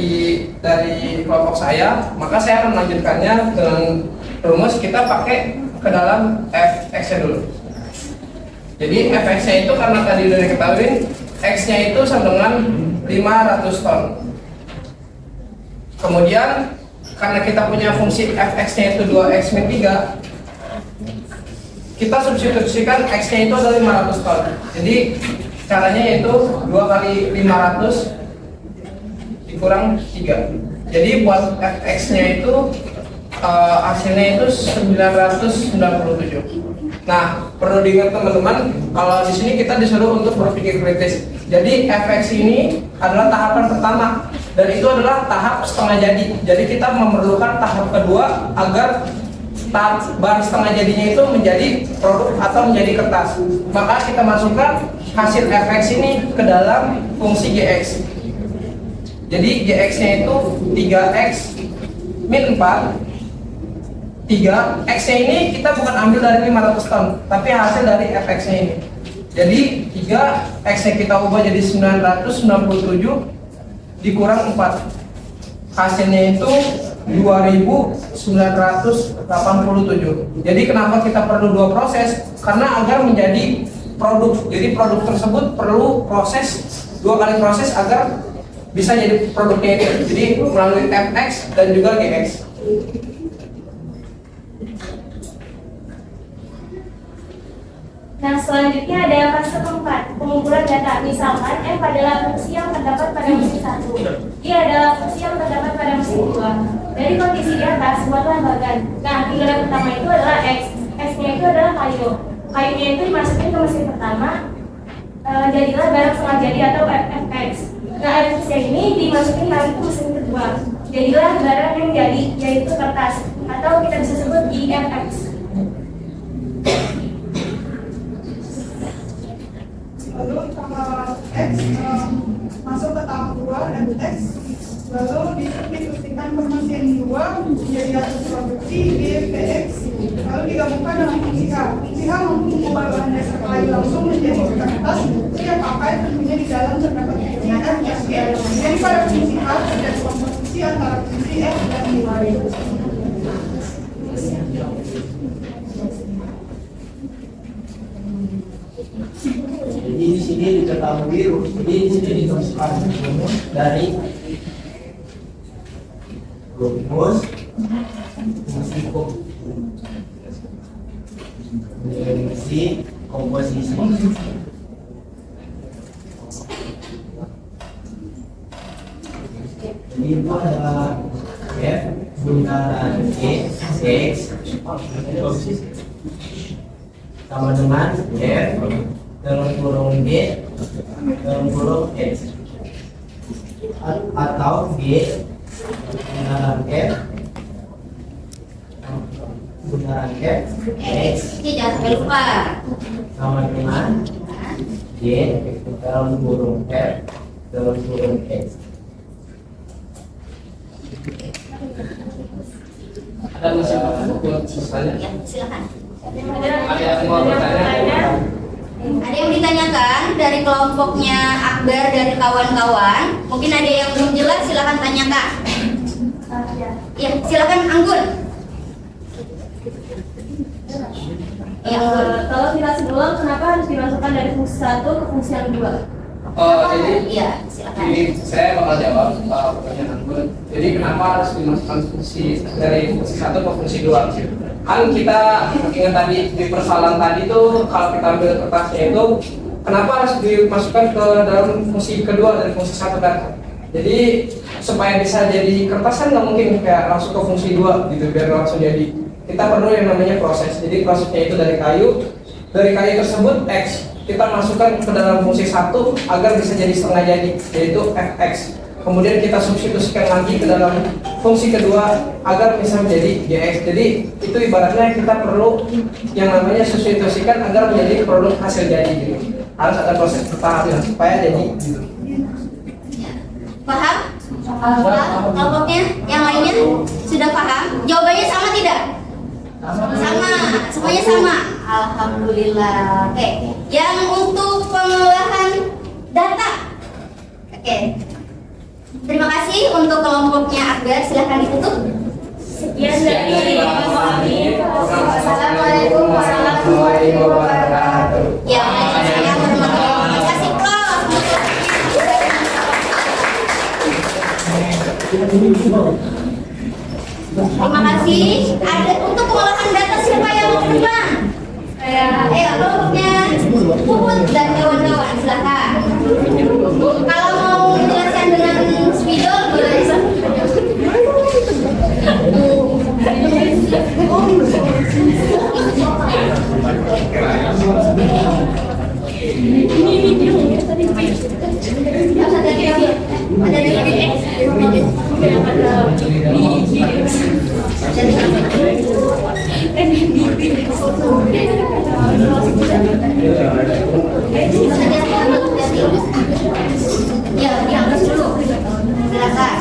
dari kelompok saya, maka saya akan melanjutkannya dengan rumus kita pakai ke dalam fx-nya dulu. Jadi fx-nya itu karena tadi udah diketahui, x-nya itu sama dengan 500 ton. Kemudian karena kita punya fungsi fx-nya itu 2x min 3, kita substitusikan x-nya itu adalah 500 ton. Jadi caranya yaitu 2 kali 500 dikurang 3. Jadi buat fx-nya itu hasilnya itu 997. Nah, perlu diingat teman-teman, kalau di sini kita disuruh untuk berpikir kritis. Jadi fx ini adalah tahapan pertama dan itu adalah tahap setengah jadi. Jadi kita memerlukan tahap kedua agar bahan setengah jadinya itu menjadi produk atau menjadi kertas. Maka kita masukkan hasil fx ini ke dalam fungsi gx. Jadi gx-nya itu 3x min 4. 3x-nya ini kita bukan ambil dari 500 ton, tapi hasil dari fx-nya ini. Jadi 3x-nya kita ubah jadi 997 dikurang 4. Hasilnya itu 2987. Jadi kenapa kita perlu 2 proses? Karena agar menjadi produk. Jadi produk tersebut perlu proses 2 kali proses agar bisa jadi produknya itu. Jadi melalui FX dan juga GX. Nah, selanjutnya ada fase keempat, pengumpulan data. Misalkan F adalah fungsi yang terdapat pada mesin 1, I adalah fungsi yang terdapat pada mesin 2. Dari kondisi di atas, buatlah bagan. Nah, tinggalan pertama itu adalah X. X-nya itu adalah kayu. Kayunya itu dimasukin ke mesin pertama, jadilah barang setengah jadi atau FX. Nah, FX-nya ini dimasukin lagi ke mesin kedua, jadilah barang yang jadi, yaitu kertas, atau kita bisa sebut GFX. Lalu tahap X masuk ke tahap 2 dan X, lalu didiskusikan ke mesin 2 menjadi hasil produksi GFX, lalu digabungkan dengan fungsi H. Fungsi H mampu mengubah bahan dasar kayu langsung menjadi kertas yang pakai tentunya di dalam terdapat fungsi F dan G. Jadi pada fungsi H terjadi komposisi antara fungsi F dan G. Jadi di sini diketahui biru, jadi di sini dituliskan dari rumus fungsi komposisi. Jadi itu adalah F bundaran G X sama dengan F dalam kurung G dalam kurung X atau G bundaran F bundaran F X Jangan sampai lupa. sama dengan G dalam kurung F dalam kurung X. Ada masih buat bertanya? Ya, silakan. Ada yang mau bertanya? Ada yang ditanyakan dari kelompoknya Akbar dari kawan-kawan? Mungkin ada yang belum jelas, silakan tanyakan. Ya, silakan Anggun. Ya, Anggun. Kalau kita sebelum, kenapa harus dimasukkan dari fungsi 1 ke fungsi yang 2? Jadi Iya, silakan. ini saya bakal jawab pertanyaan Anggun. Jadi kenapa harus dimasukkan fungsi dari fungsi 1 ke fungsi 2? Kan kita ingat tadi di persoalan tadi tuh kalau kita ambil kertasnya itu kenapa harus dimasukkan ke dalam fungsi kedua dari fungsi 1 kan? Jadi supaya bisa jadi kertas kan nggak mungkin kayak langsung ke fungsi 2 gitu biar langsung jadi. Kita perlu yang namanya proses. Jadi prosesnya itu dari kayu tersebut X kita masukkan ke dalam fungsi 1 agar bisa jadi setengah jadi yaitu fx. Kemudian kita substitusikan lagi ke dalam fungsi kedua agar bisa menjadi gx. Jadi itu ibaratnya kita perlu yang namanya substitusikan agar menjadi produk hasil jadi gitu. Harus ada proses bertahap supaya jadi gitu. Paham? Kelompoknya yang lainnya sudah paham? Jawabannya sama tidak? Sama, semuanya sama. Alhamdulillah. Oke, yang untuk pengolahan data. Oke. Terima kasih untuk kelompoknya Akbar. Silahkan ditutup. Sekian dari kami. Assalamualaikum warahmatullahi wabarakatuh. Ya, waalaikumsalam warahmatullahi wabarakatuh. Kasih close. Terima kasih. Ada untuk pengolahan data siapa yang mau berperan? Kelompoknya Puput dan kawan-kawan silakan. Kalau mau menjelaskan dengan spidol boleh. Ya, diangkat dulu. Silakan.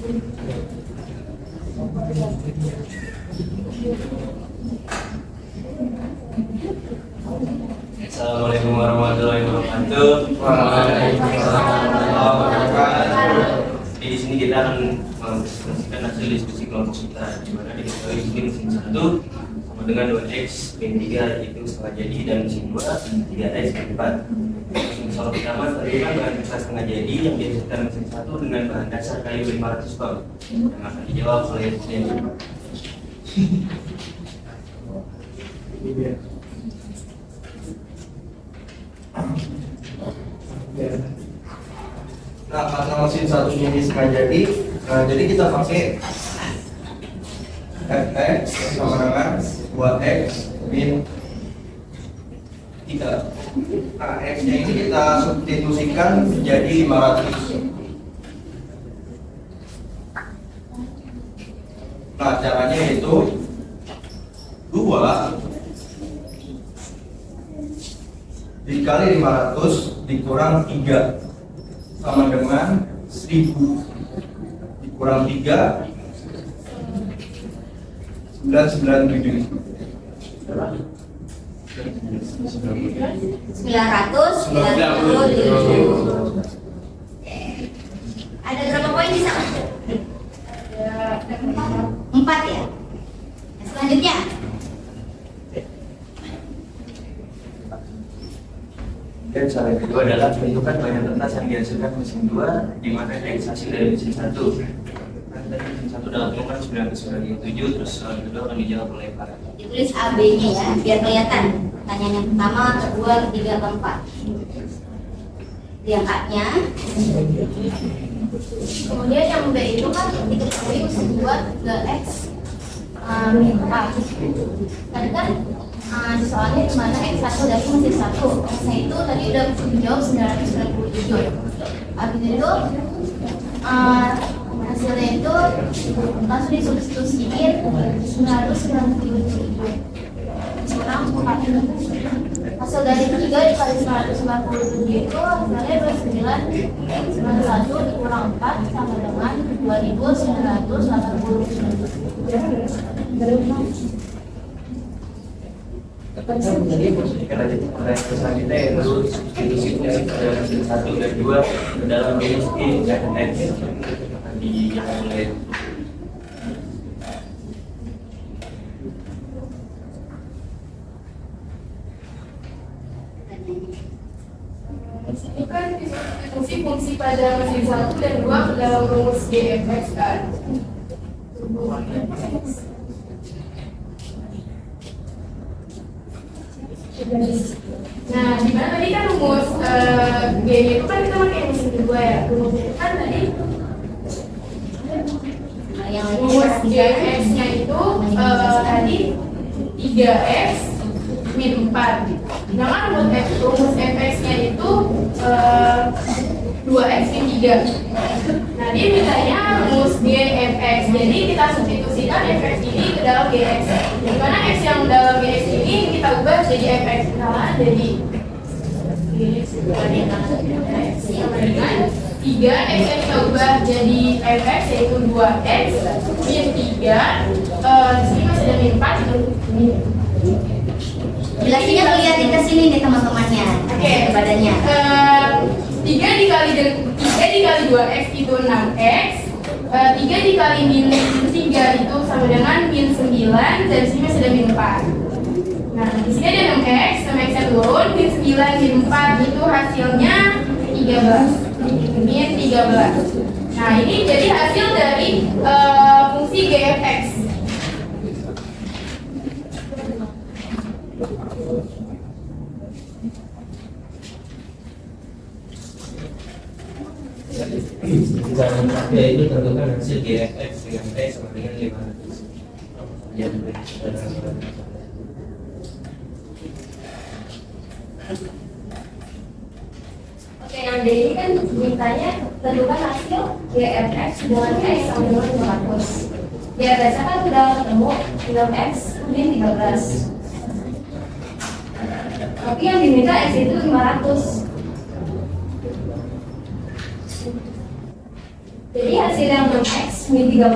Assalamualaikum warahmatullahi wabarakatuh. Di sini kita akan mempresentasikan hasil diskusi kelompok kita, di mana diketahui di sini mesin 1 sama dengan 2x min 3 itu setengah jadi, dan mesin 2 3x min 4. Soal pertama terlihat bahan kertas setengah jadi yang dihasilkan mesin 1 dengan bahan dasar kayu 500 ton, yang akan dijawab oleh mesin. Nah, karena mesin satu ini setengah jadi, jadi kita pakai fx sama dengan 2x min 3. Nah, x nya ini kita substitusikan menjadi 500. Nah, caranya itu 2 dikali 500 dikurang 3 sama dengan 1000 dikurang 3 997. 997. Ada berapa poin bisa? Ada 4 ya. Selanjutnya. Dan cara yang kedua adalah menentukan banyak kertas yang dihasilkan mesin 2, di mana x hasil dari mesin 1. Nah, dari mesin 1 dalam nomor 997, terus soal kedua akan dijawab oleh Pak. Ditulis AB-nya ya, biar kelihatan. Pertanyaan yang pertama, kedua, ketiga, keempat. Yang A-nya. Kemudian yang B itu kan diketahui mesin 2 3x min 4. Tadi kan di soalnya dimana x1 dari mesin 1, x-nya itu tadi udah dijawab 997. Habis itu hasilnya itu langsung disubstitusiin 997 kurang 4. Hasil dari 3 dikali 997 itu hasilnya 2991 dikurang 4 sama dengan 2980. Jika lanjut pertanyaan selanjutnya yaitu substitusi fungsi pada mesin 1 dan 2 ke dalam rumus I dan X akan dijawab oleh Ini kan disubstitusi fungsi pada mesin 1 dan 2 ke dalam rumus GFX kan. Nah, di mana tadi kan rumus G itu kan kita pakai mesin kedua ya. Rumusnya itu kan tadi Yang rumus GX-nya itu tadi 3x min 4. Sedangkan rumus fx-nya itu 2x min 3. Nah, dia mintanya rumus GFX. Jadi kita substitusikan fx ini ke dalam GX. Dimana x yang dalam GX ini kita ubah jadi fx. Nah, jadi dengan 3x yang kita ubah jadi fx yaitu 2x min 3. Di sini masih ada min 4. jelasinnya kelihatan ke sini nih teman-temannya. Oke. Badannya. 3 dikali 2x itu 6x. 3 dikali min 3 itu sama dengan min 9, dan di sini masih ada min 4. Nah, di sini ada 6x, sama x nya turun, min 9 min 4 itu hasilnya 13. Min 13. Nah, ini jadi hasil dari fungsi GFX. Jangan sampai itu tentukan hasil GFX dengan T sama dengan 500. Ya, Oke, yang D ini kan mintanya tentukan hasil GFX dengan X sama dengan 500. GFX kan sudah ketemu dengan X min 13. Tapi yang diminta X itu 500. Jadi hasil yang 6x min 13,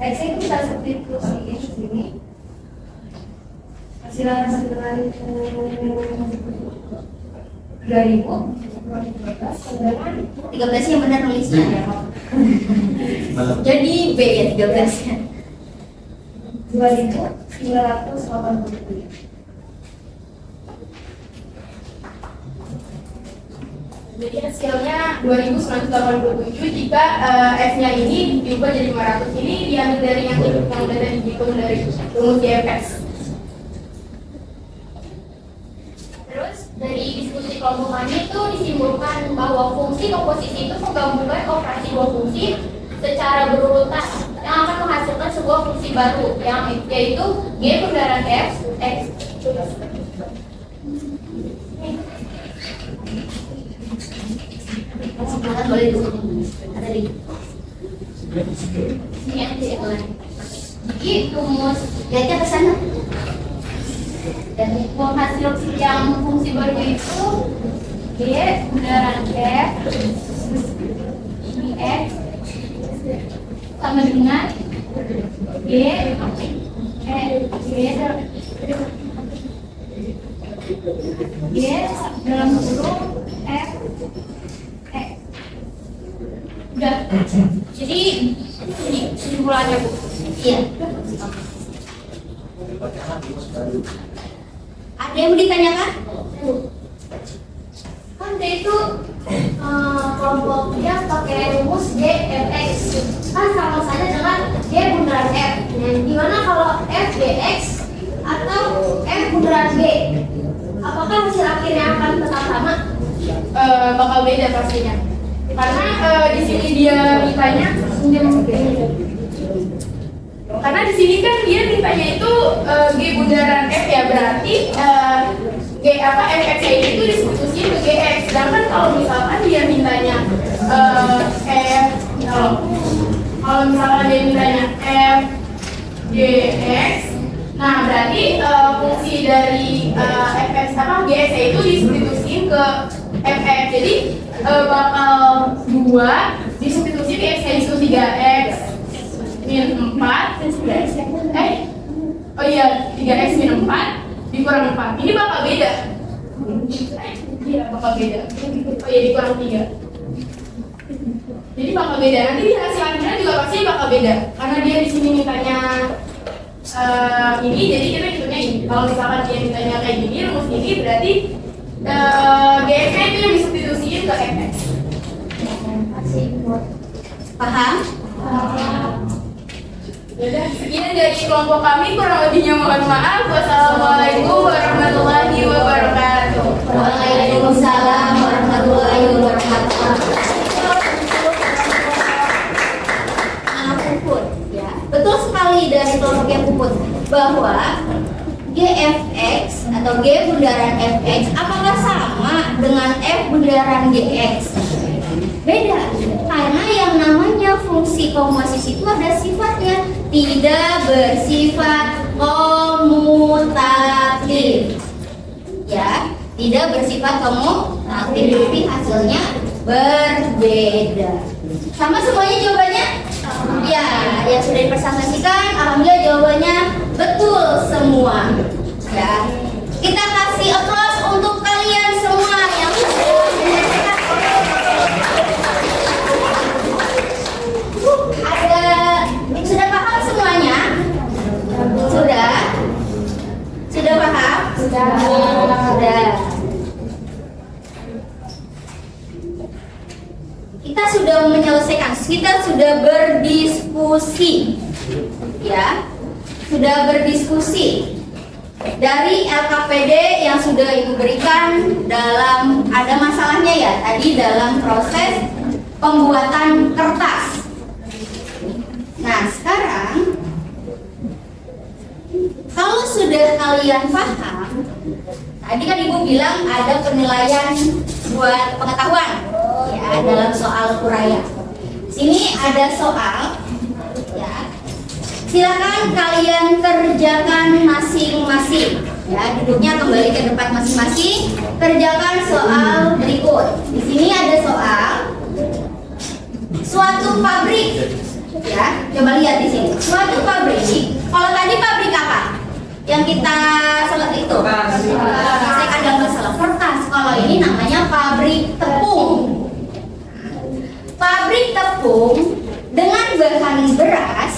x itu kita substitusiin di sini. Hasilnya dengan 2000 dengan 13 yang benar nulisnya. Jadi B ya 13 nya. 2.987. Jadi hasilnya 2.987 jika F-nya ini diubah jadi 500. Ini diambil dari yang udah tadi dihitung dari rumus GFS. Terus dari diskusi kelompok kami itu disimpulkan bahwa fungsi komposisi itu menggabungkan operasi dua fungsi secara berurutan yang akan menghasilkan sebuah fungsi baru yang yaitu G bundaran F X. Semangat boleh di sini. Ada di sini aja ya boleh. Jadi rumus lihatnya ke sana. Dan menghasil yang fungsi baru itu G bundaran F X sama dengan G dalam kurung F X. Udah. Jadi ini kesimpulannya Bu. Iya. Ada yang mau ditanyakan? Kan dia itu kelompoknya pakai rumus G F X. Kan sama saja dengan G bundaran F. Gimana kalau F G X atau F bundaran G? Apakah hasil akhirnya akan tetap sama? Bakal beda pastinya. Karena di sini dia mintanya karena di sini kan dia mintanya itu G bundaran F ya, berarti G apa F X itu disubstitusi ke GX. Sedangkan kalau misalkan dia mintanya F kalau misalkan dia mintanya F GX, nah berarti fungsi dari fx apa GX itu disubstitusi ke fx. Jadi bakal 2 disubstitusi ke x itu 3x min 4 oh iya 3x min 4 dikurang 4. Ini bakal beda. Iya bakal beda. Oh iya dikurang 3. Jadi bakal beda. Nanti di hasil akhirnya juga pasti bakal beda. Karena dia di sini mintanya ini, jadi kita hitungnya ini. Kalau misalkan dia mintanya kayak gini, rumus ini berarti GX-nya itu yang disubstitusiin ke FX. Paham? Yaudah, sekian dari kelompok kami, kurang lebihnya mohon maaf. Wassalamualaikum warahmatullahi wabarakatuh. Waalaikumsalam warahmatullahi wabarakatuh. Anak Puput, ya. Betul sekali dari kelompok yang Puput bahwa GFX atau G bundaran FX apakah sama dengan F bundaran GX? Beda, karena yang namanya fungsi komposisi itu ada sifatnya, tidak bersifat komutatif. Ya, tidak bersifat komutatif, tapi hasilnya berbeda. Sama semuanya jawabannya? Ya, yang sudah dipresentasikan, alhamdulillah jawabannya betul semua. Ya, kita kasih aplaus untuk kalian semua yang sudah menyelesaikan. Sudah paham semuanya? Sudah paham? Sudah. Kita sudah menyelesaikan, kita sudah berdiskusi, ya, sudah berdiskusi dari LKPD yang sudah Ibu berikan dalam, ada masalahnya ya, tadi dalam proses pembuatan kertas. Nah, sekarang kalau sudah kalian paham, tadi kan Ibu bilang ada penilaian buat pengetahuan ya dalam soal uraian. Sini ada soal ya. Silakan kalian kerjakan masing-masing. Ya, duduknya kembali ke tempat masing-masing. Kerjakan soal berikut. Di sini ada soal Suatu pabrik, ya, coba lihat di sini. Suatu pabrik, kalau tadi pabrik apa? Yang kita salah itu. Saya kadang nggak salah kertas. Kalau ini namanya pabrik tepung. Pabrik tepung dengan bahan beras,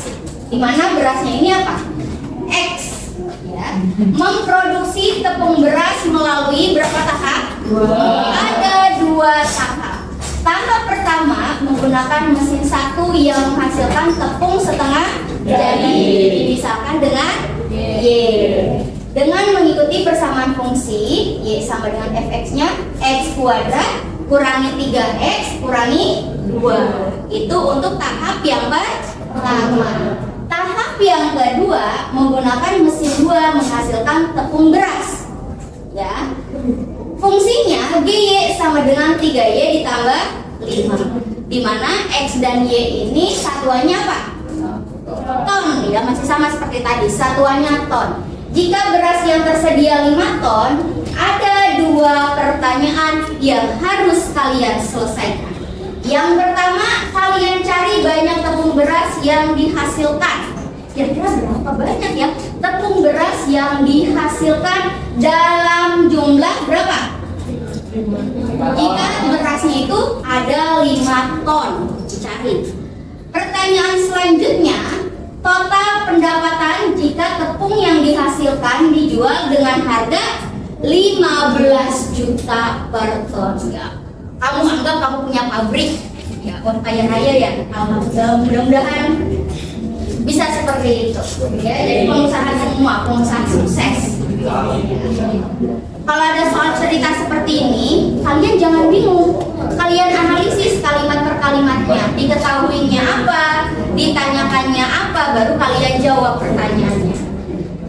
di mana berasnya ini apa? X. Ya. Memproduksi tepung beras melalui berapa tahap? Ada 2 tahap. Tahap pertama menggunakan mesin satu yang menghasilkan tepung setengah jadi, dipisahkan dengan Y. Dengan mengikuti persamaan fungsi Y sama dengan fx-nya x kuadrat kurangi 3x kurangi 2. Itu untuk tahap yang pertama. Tahap yang kedua menggunakan mesin 2 menghasilkan tepung beras. Ya. Fungsinya GY sama dengan 3Y ditambah 5. Di mana X dan Y ini satuannya apa? Ton, ya, masih sama seperti tadi, satuannya ton. Jika beras yang tersedia 5 ton, ada 2 pertanyaan yang harus kalian selesaikan. Yang pertama, kalian cari banyak tepung beras yang dihasilkan. Kira-kira berapa banyak ya tepung beras yang dihasilkan dalam jumlah berapa? Jika berasnya itu ada 5 ton, cari. Pertanyaan selanjutnya, total pendapatan jika tepung yang dihasilkan dijual dengan harga 15 juta per ton. Ya. Kamu anggap kamu punya pabrik, ya, orang kaya raya ya. Mudah-mudahan bisa seperti itu. Ya, jadi pengusaha semua, pengusaha sukses. Kalau ada soal cerita seperti ini, kalian jangan bingung. Kalian analisis kalimat per kalimatnya, diketahuinya apa, ditanyakannya apa, baru kalian jawab pertanyaannya.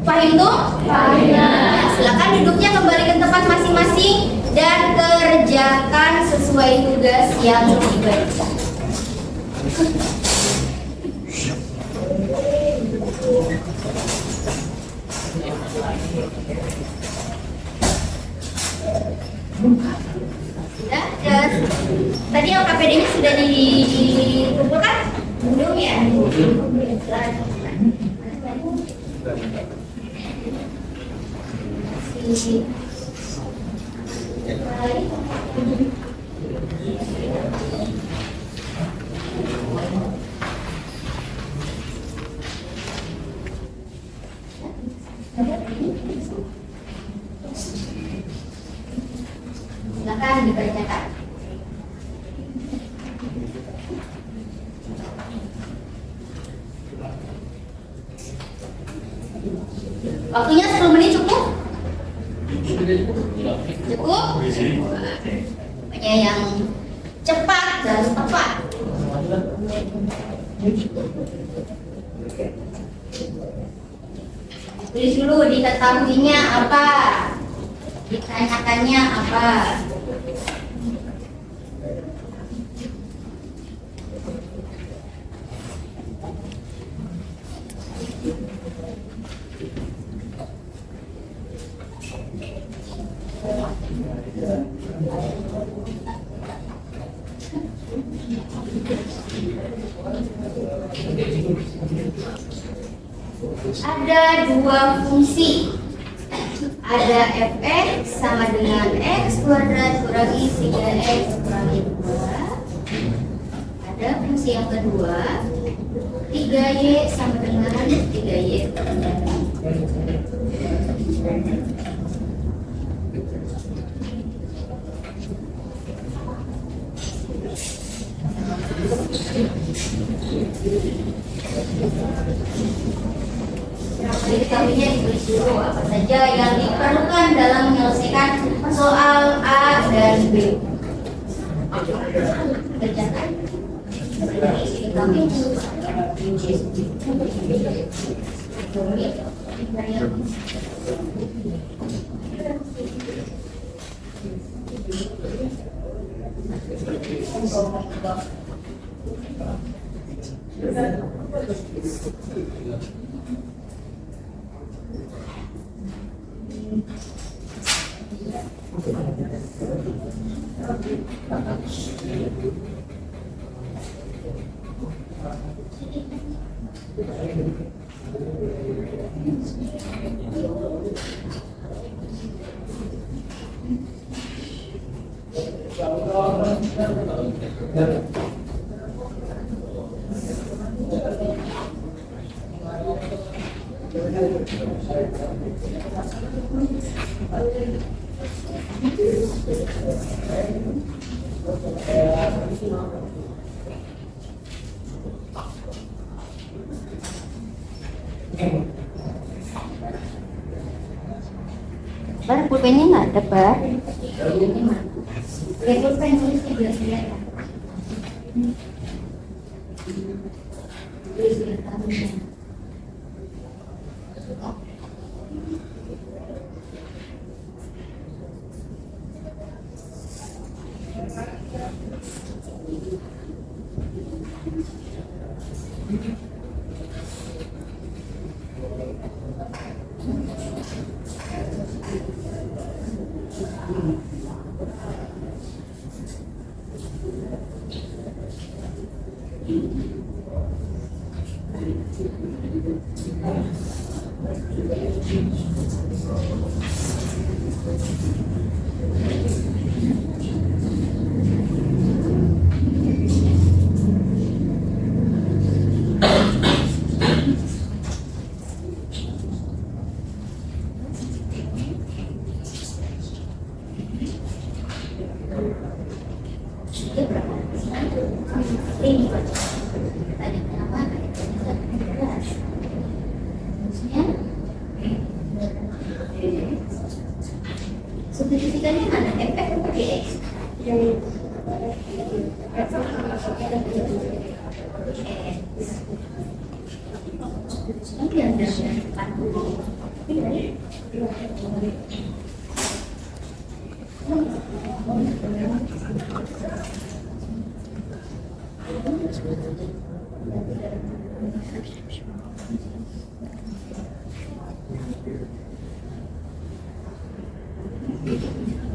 Paham tuh? Paham. Ya, silakan duduknya kembali ke tempat masing-masing dan kerjakan sesuai tugas yang diberikan. Sudah, tadi LKPD-nya sudah dikumpulkan? Belum ya? Silakan dikerjakan. Waktunya 10 menit cukup? Cukup? Pokoknya yang cepat dan tepat. Tulis dulu diketahuinya apa, ditanyakannya apa. Ada 2 fungsi. Ada fx sama dengan x kuadrat kurangi 3x kurangi 2. Ada fungsi yang kedua, 3y sama dengan 3y kuadrat. Diketahuinya ditulis dulu apa saja yang diperlukan dalam menyelesaikan soal A dan B. Kerjakan. Bar, pulpennya nggak ada, Bar. Ini mana? Kayak pulpen tulisnya biar kelihatan. Tulis di atasnya. Dia berapa? Ini tanya kenapa? Terusnya substitusikannya mana? FF atau GX? Nanti yang dari depan.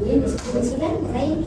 Dia diskusikan baik.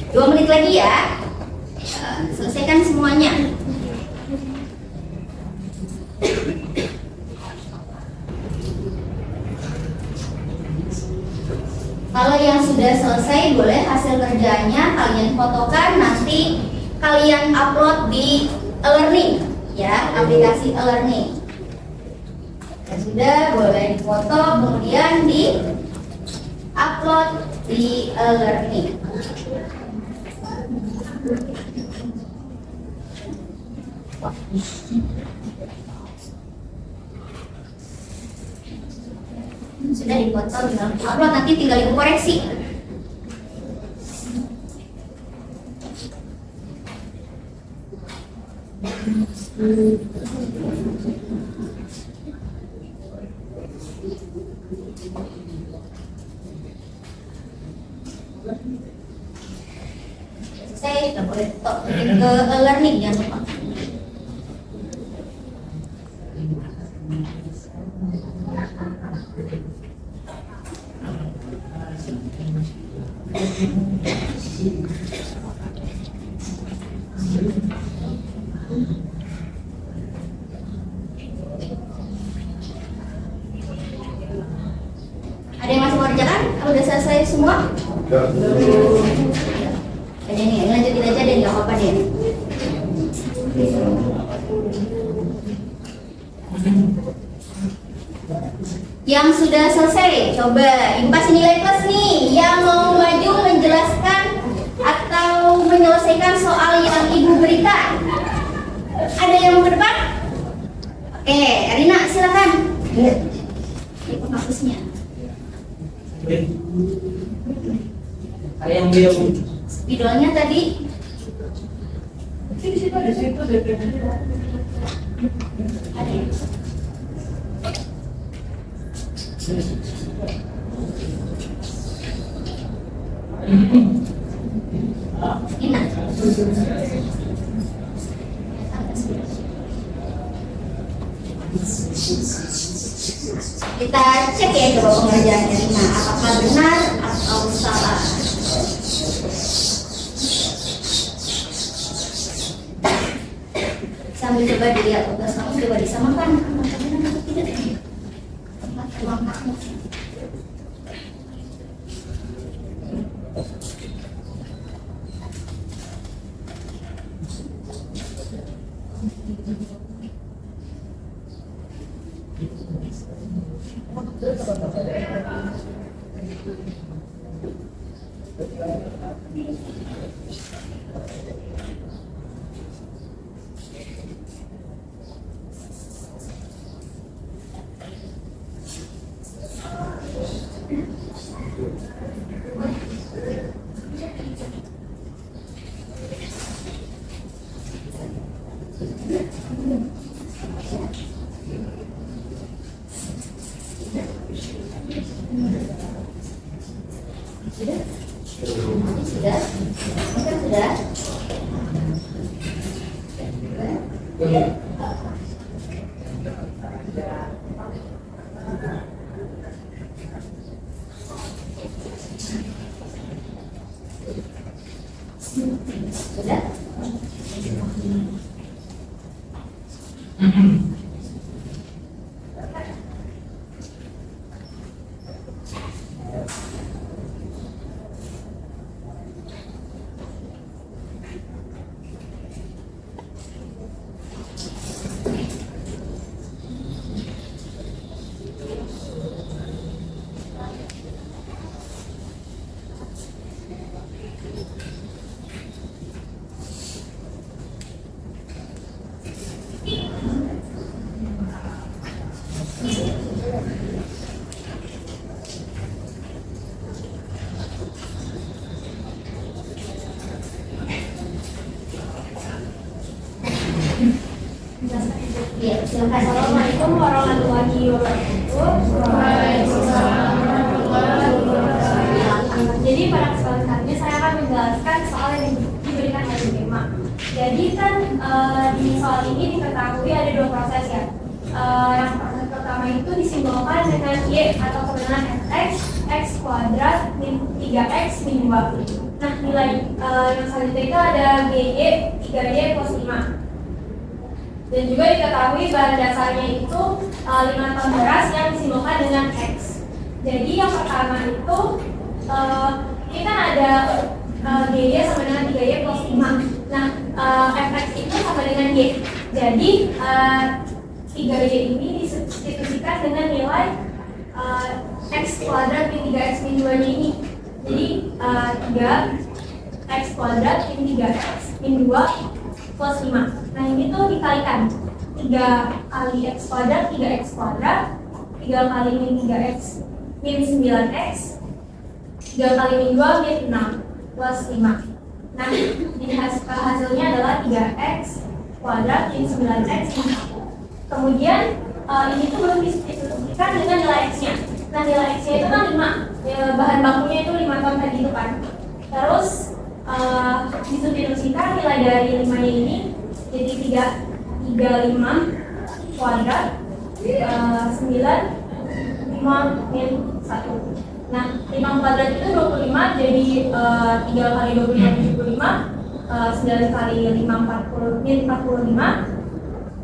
Dua menit lagi ya. Selesaikan semuanya. Kalau yang sudah selesai boleh hasil kerjanya kalian fotokan, nanti kalian upload di e-learning ya, aplikasi e-learning. Ya sudah, boleh difoto kemudian di upload di e-learning. Sudah dipoto, tinggal upload, nanti tinggal ibu koreksi. Saya sudah boleh ke e-learning ya Pak. mengerjakan? Kalau udah selesai semua? Aja nih, lanjutin aja deh, nggak apa-apa deh. Yang sudah selesai, coba impas nilai plus nih. Yang mau maju menjelaskan atau menyelesaikan soal yang ibu berikan. Ada yang mau ke depan? Oke, Rina silakan. Ini penghapusnya. Ada yang bilang Spidolnya tadi. Di situ deh. Ada ya? Enak. Kita cek ya coba pengerjaannya Rina, apakah benar atau salah. Sambil coba dilihat tugas kamu, coba disamakan benar atau tidak. Sudah? Mungkin sudah? Sudah? Iya, silakan. Assalamualaikum warahmatullahi wabarakatuh. Jadi pada kesempatan kali ini saya akan menjelaskan soal yang diberikan oleh tema. Jadi kan di soal ini diketahui ada dua proses ya. Yang proses pertama itu disimbolkan dengan Y atau kebenaran fx, x kuadrat min 3x min 2. Nah nilai yang selanjutnya itu ada GY 3Y plus 5. Dan juga diketahui bahan dasarnya itu 5 ton beras yang disimbolkan dengan X. Jadi yang pertama itu ini kan ada GY sama dengan 3Y plus 5. Nah fx itu sama dengan Y. Jadi 3Y ini disubstitusikan dengan nilai X kuadrat min 3X min 2 nya ini. Jadi 3X kuadrat min 3X min 2 plus 5. Nah ini tuh dikalikan 3 kali X kuadrat 3X kuadrat 3 kali min 3X min 9X 3 kali min 2 min 6 plus 5. Nah ini hasilnya adalah 3X kuadrat min 9X min 1. Kemudian ini tuh belum disubstitusikan dengan nilai X nya. Nah nilai X nya itu kan 5, bahan bakunya itu 5 ton tadi itu kan. Terus disubstitusikan nilai dari 5 nya ini jadi 35 kuadrat 9 5 min 1. Nah 5 kuadrat itu 25, jadi 3 kali 25 75, 9 kali 5 40 min 45.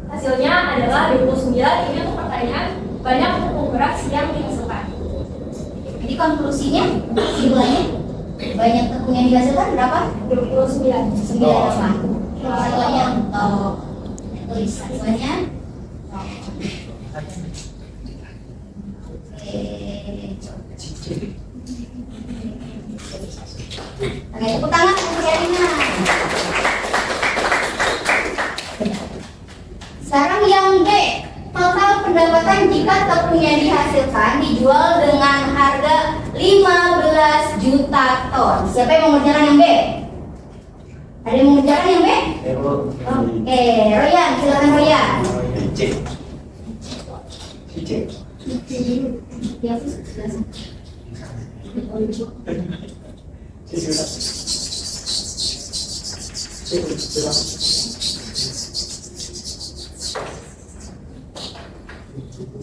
Hasilnya adalah 29. Ini untuk pertanyaan banyak tepung beras yang dimasukkan. Jadi konklusinya, kesimpulannya, banyak tepung yang dihasilkan berapa? 29. 9 apa? Satuannya tulis satuannya. Oke, tepuk tangan untuk Erina. Sekarang yang B, total pendapatan jika tepung yang dihasilkan dijual dengan harga 15 juta ton. Siapa yang mengerjakan yang B? Ada yang mengerjakan yang B? Oke, Royan, silakan Royan. Ya,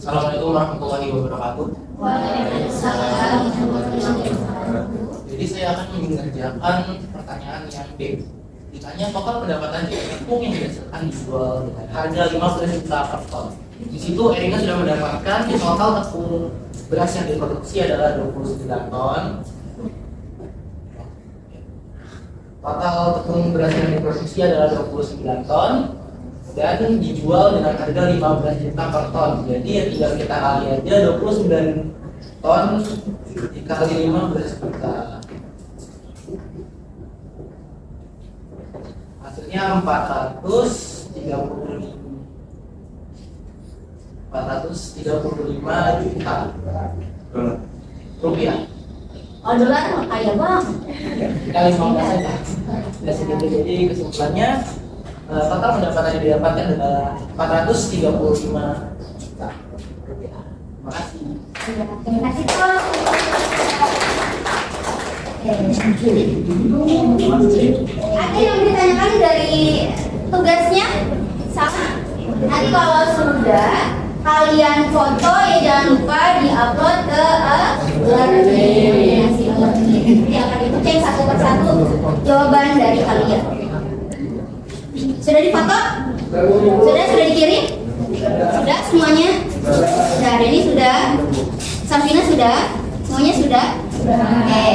Assalamualaikum warahmatullahi wabarakatuh. Waalaikumsalam. Jadi saya akan mengerjakan pertanyaan yang B. Ditanya total pendapatan jika tepung yang dihasilkan dijual dengan harga 15 juta per ton. Di situ Erina sudah mendapatkan total tepung beras yang diproduksi adalah 29 ton. Total tepung beras yang diproduksi adalah 29 ton dan dijual dengan harga 15 juta per ton. Jadi ya tinggal kita kali aja 29 ton dikali 15 juta. Hasilnya 435 juta rupiah. Oh, dolar mah kaya bang. Kali 15 saja. Sudah sedikit. Jadi kesimpulannya total pendapatan yang didapatkan adalah 435 juta rupiah. Terima kasih. Terima kasih Tom. Ada yang ditanyakan dari tugasnya? Sama. Nanti kalau sudah kalian foto ya jangan lupa diupload ke learning. Nanti akan dicek satu persatu jawaban dari kalian. Sudah difoto? Sudah dikirim? Sudah semuanya? Sudah, hari ini sudah. Safina sudah? Semuanya sudah? Oke.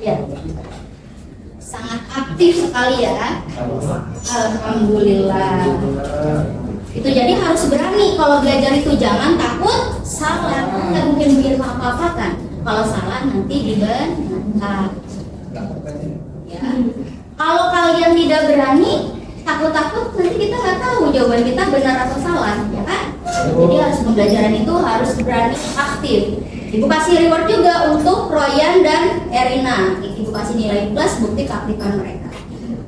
Ya. Sangat aktif sekali ya. Alhamdulillah. Itu jadi harus berani kalau belajar itu, jangan takut salah. Kita mungkin biar apa-apakan. Kalau salah nanti dibantah. Ya. Kalau kalian tidak berani, takut-takut nanti kita nggak tahu jawaban kita benar atau salah, ya kan? Jadi harus pembelajaran itu harus berani aktif. Ibu kasih reward juga untuk Royan dan Erina. Ibu kasih nilai plus bukti keaktifan mereka.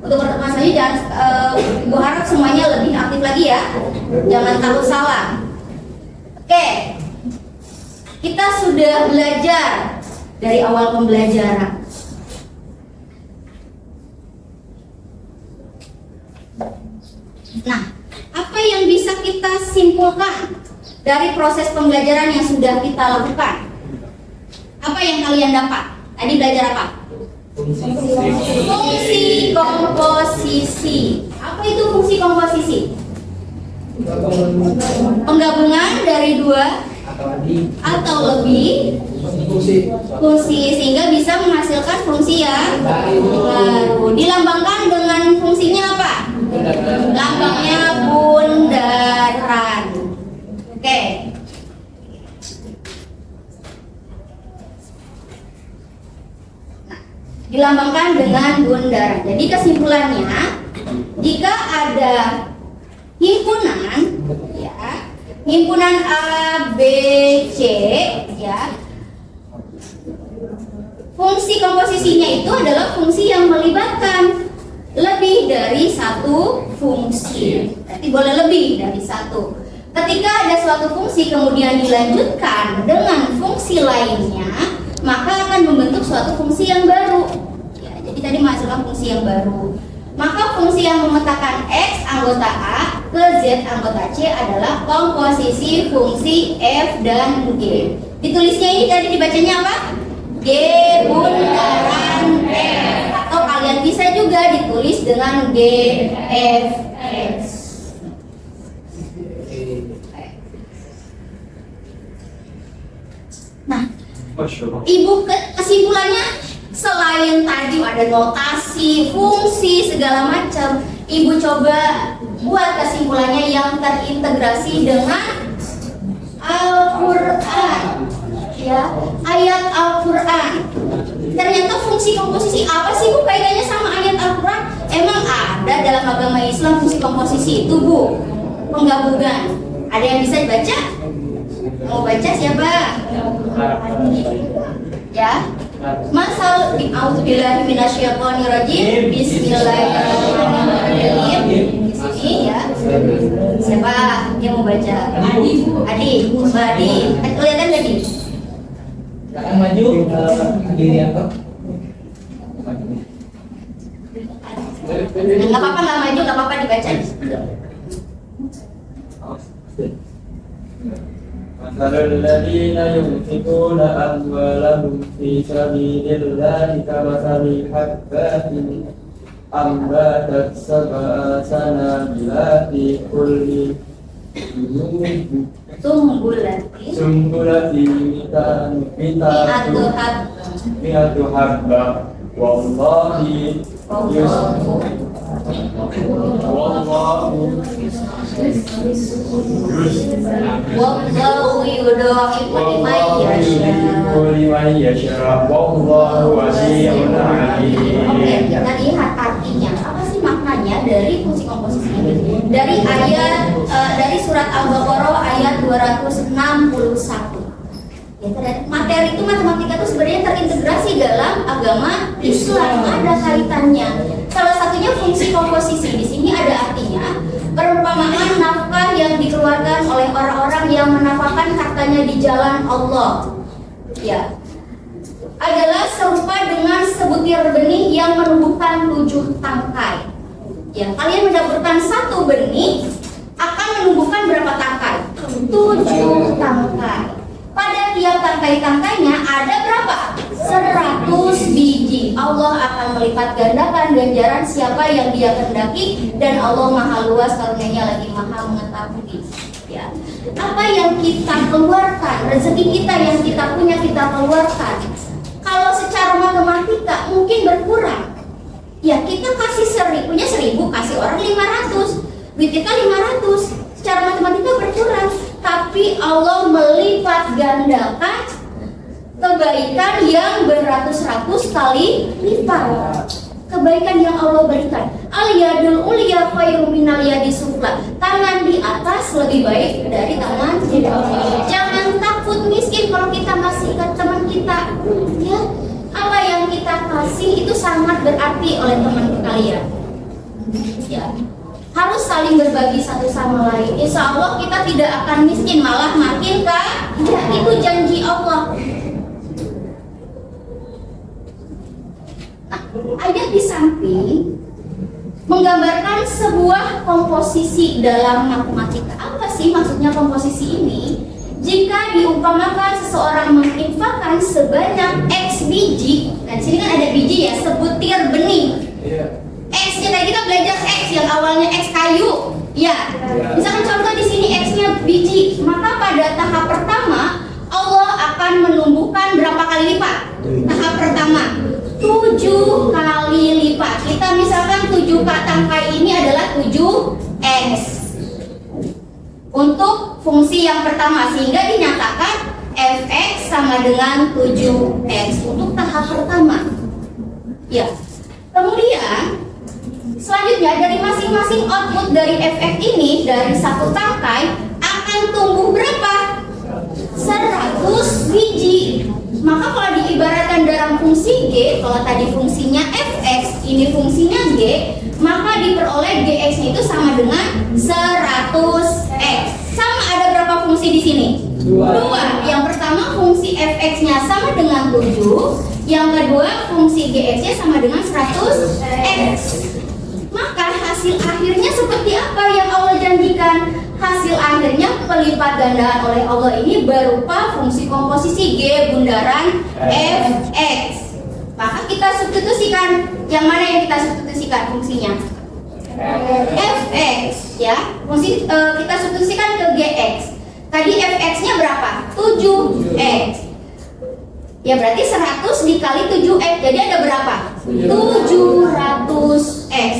Untuk pertemuan selanjutnya Ibu harap semuanya lebih aktif lagi ya. Jangan takut salah. Oke. Kita sudah belajar dari awal pembelajaran. Nah, apa yang bisa kita simpulkan dari proses pembelajaran yang sudah kita lakukan? Apa yang kalian dapat? Tadi belajar apa? Fungsi komposisi. Apa itu fungsi komposisi? Penggabungan dari dua atau lebih fungsi sehingga bisa menghasilkan fungsi yang baru. Dilambangkan dengan fungsinya apa? Lambangnya bundaran. Oke. Nah, dilambangkan dengan bundaran. Jadi kesimpulannya, jika ada himpunan, ya, himpunan A, B, C, ya, fungsi komposisinya itu adalah fungsi yang melibatkan lebih dari satu fungsi. Berarti boleh lebih dari satu. Ketika ada suatu fungsi kemudian dilanjutkan dengan fungsi lainnya, maka akan membentuk suatu fungsi yang baru. Ya, jadi tadi menghasilkan fungsi yang baru. Maka fungsi yang memetakan X anggota A ke Z anggota C adalah komposisi fungsi F dan G. Ditulisnya ini tadi dibacanya apa? G bundaran F, atau kalian Kalian bisa juga ditulis dengan GFX. Nah, Ibu kesimpulannya, selain tadi ada notasi, fungsi, segala macam, Ibu coba buat kesimpulannya yang terintegrasi dengan Al-Quran, ya, ayat Al-Quran. Ternyata fungsi komposisi apa sih Bu kaitannya sama ayat Al-Quran? Emang ada dalam agama Islam fungsi komposisi itu Bu? Penggabungan. Ada yang bisa dibaca? Mau baca siapa? Ya. Masal a'udzubillahi minasyaitonirrajim. Bismillahirrahmanirrahim. Di sini ya. Siapa yang mau baca? Adi, coba Adi. Kelihatan tadi? Silakan maju diri apa? Nggak apa-apa, nggak maju, nggak apa-apa dibaca. مثل الذين ينفقون أموالهم في سبيل الله كمثل حبة أنبتت 7 سنابل في كل سنبلة مئة حبة والله Wallahu yudha'ifu liman yasha'. Wallahu wasi'un alim. Oke, kita lihat artinya. Apa sih maknanya dari fungsi komposisi ini? Dari dari surat Al-Baqarah ayat 261. Ya, materi itu matematika itu sebenarnya terintegrasi dalam agama Islam, ada kaitannya. Salah satunya fungsi komposisi. Di sini ada artinya perumpamaan nafkah yang dikeluarkan oleh orang-orang yang menafkahkan hartanya di jalan Allah. Ya, adalah serupa dengan sebutir benih yang menumbuhkan 7 tangkai. Ya, kalian mendaburkan 1 benih akan menumbuhkan berapa tangkai? 7 tangkai. Pada tiap tangkai-tangkainya ada berapa? 100 biji. Allah akan melipat gandakan ganjaran siapa yang Dia kehendaki, dan Allah Maha luas karunia-Nya lagi Maha mengetahui. Ya. Apa yang kita keluarkan, rezeki kita yang kita punya kita keluarkan. Kalau secara matematika mungkin berkurang. Ya, kita kasih 1.000, punya 1.000, kasih orang 500. Duit kita 500. Secara matematika berkurang, tapi Allah melipat gandakan kebaikan yang beratus-ratus kali lipat. Kebaikan yang Allah berikan. Al-yadul ulya khairum minal yadi sufla. Tangan di atas lebih baik dari tangan di bawah. Jangan takut miskin kalau kita kasih ke teman kita. Ya, apa yang kita kasih itu sangat berarti oleh teman kalian. Ya. Harus saling berbagi satu sama lain. Insya Allah kita tidak akan miskin, malah makin kaya. Itu janji Allah. Nah, ayat di samping menggambarkan sebuah komposisi dalam matematika. Apa sih maksudnya komposisi ini? Jika diumpamakan seseorang menginfakkan sebanyak X biji, dan sini kan ada biji ya, sebutir benih. X-nya kayak kita belajar X yang awalnya X kayu, ya. Misalkan contoh di sini X-nya biji, maka pada tahap pertama Allah akan menumbuhkan berapa kali lipat? Tahap pertama 7 kali lipat. Kita misalkan 7 tangkai ini adalah 7X untuk fungsi yang pertama, sehingga dinyatakan Fx sama dengan 7X untuk tahap pertama. Ya. Kemudian selanjutnya dari masing-masing output dari Fx ini, dari 1 tangkai akan tumbuh berapa? 100 biji. Maka kalau diibaratkan dalam fungsi G, kalau tadi fungsinya Fx, ini fungsinya G, maka diperoleh Gx itu sama dengan 100x. Sama ada berapa fungsi di sini? 2. Yang pertama fungsi Fx-nya sama dengan 7, yang kedua fungsi Gx-nya sama dengan 100x. Maka hasil akhirnya seperti apa yang Allah janjikan? Hasil akhirnya pelipat gandaan oleh Allah ini berupa fungsi komposisi G bundaran Fx. Maka kita substitusikan Yang mana yang kita substitusikan fungsinya? Fx ya. Fungsi kita substitusikan ke Gx. Tadi Fx-nya berapa? 7x. Ya berarti 100 dikali 7x. Jadi ada berapa? 700x.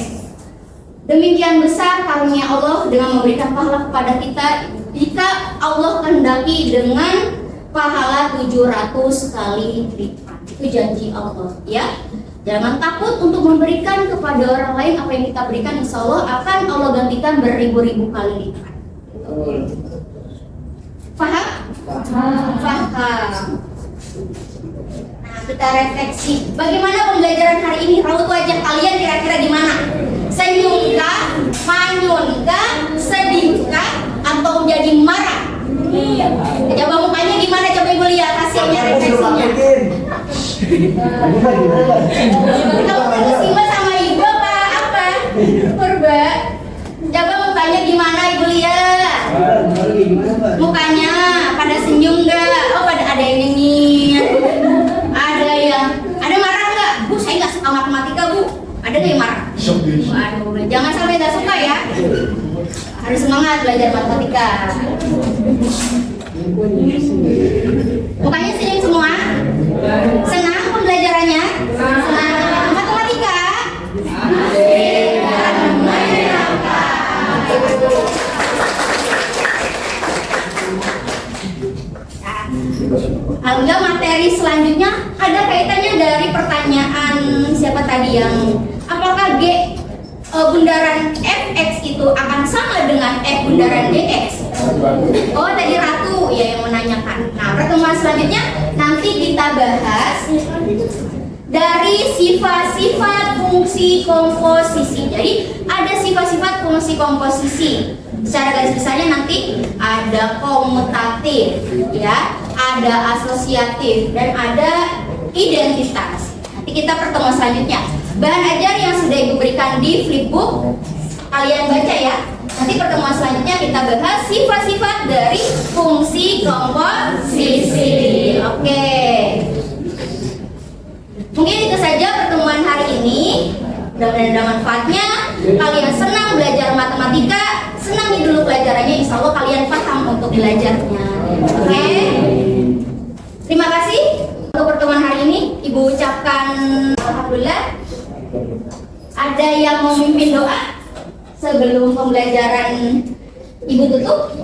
Demikian besar karunia Allah dengan memberikan pahala kepada kita jika Allah kehendaki dengan pahala 700 kali lipat. Itu janji Allah ya. Jangan takut untuk memberikan kepada orang lain apa yang kita berikan, insya Allah akan Allah gantikan beribu-ribu kali lipat. Paham? Paham. Nah, kita refleksi. Bagaimana pembelajaran hari ini? Raut wajah kalian kira-kira gimana? Senyum kah? Manyun kah? Sedih kah? Atau jadi marah? Coba mukanya gimana? Coba ibu lihat hasilnya refleksinya. Kamu terkesima sama ibu apa? Purba. Coba mukanya gimana ibu lihat? Mukanya pada senyum nggak? Oh pada ada yang nyinyir. Ada marah nggak? Bu saya nggak suka matematika bu. Ada nggak yang marah? Waduh, jangan sampai nggak suka ya. Harus semangat belajar matematika. Mukanya senyum semua? Senang pembelajarannya? Senang matematika? Alhamdulillah materi selanjutnya ada kaitannya dari pertanyaan siapa tadi yang apakah bundaran Fx itu akan sama dengan F bundaran Gx? Oh tadi Ratu ya yang menanyakan. Nah pertemuan selanjutnya nanti kita bahas dari sifat-sifat fungsi komposisi. Jadi ada sifat-sifat fungsi komposisi. Secara garis besarnya nanti ada komutatif, ya, ada asosiatif dan ada identitas. Nanti kita pertemuan selanjutnya. Bahan ajar yang sudah ibu berikan di flipbook kalian baca ya. Nanti pertemuan selanjutnya kita bahas sifat-sifat dari fungsi komposisi. Oke. Mungkin itu saja pertemuan hari ini. Mudah-mudahan ada manfaatnya. Kalian senang belajar matematika, senangi dulu pelajarannya. Insya Allah kalian paham untuk belajarnya. Oke. Terima kasih untuk pertemuan hari ini. Ibu ucapkan alhamdulillah. Ada yang mau mimpin doa sebelum pembelajaran ibu tutup?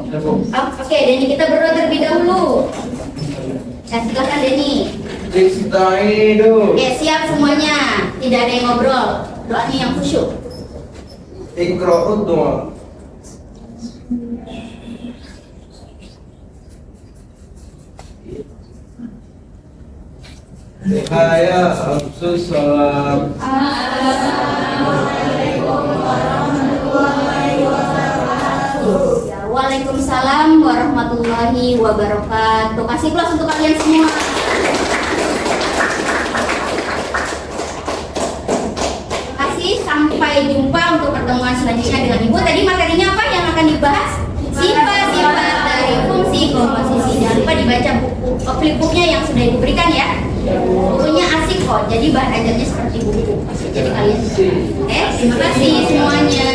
Oke, Denny kita berdoa terlebih dahulu. Silakan Denny. Oke, siap semuanya. Tidak ada yang ngobrol. Doanya yang khusyuk. Iqra'ud doa. Nihaya Absus Salam. Waalaikumsalam warahmatullahi wabarakatuh. Kasih plus untuk kalian semua. Terima kasih. Sampai jumpa untuk pertemuan selanjutnya dengan ibu. Tadi materinya apa yang akan dibahas? Sifat-sifat dari fungsi komposisi. Jangan lupa dibaca buku flipbooknya yang sudah ibu berikan ya. Bukunya asik kok. Jadi bahan ajarnya seperti buku. Jadi kalian. Terima kasih semuanya.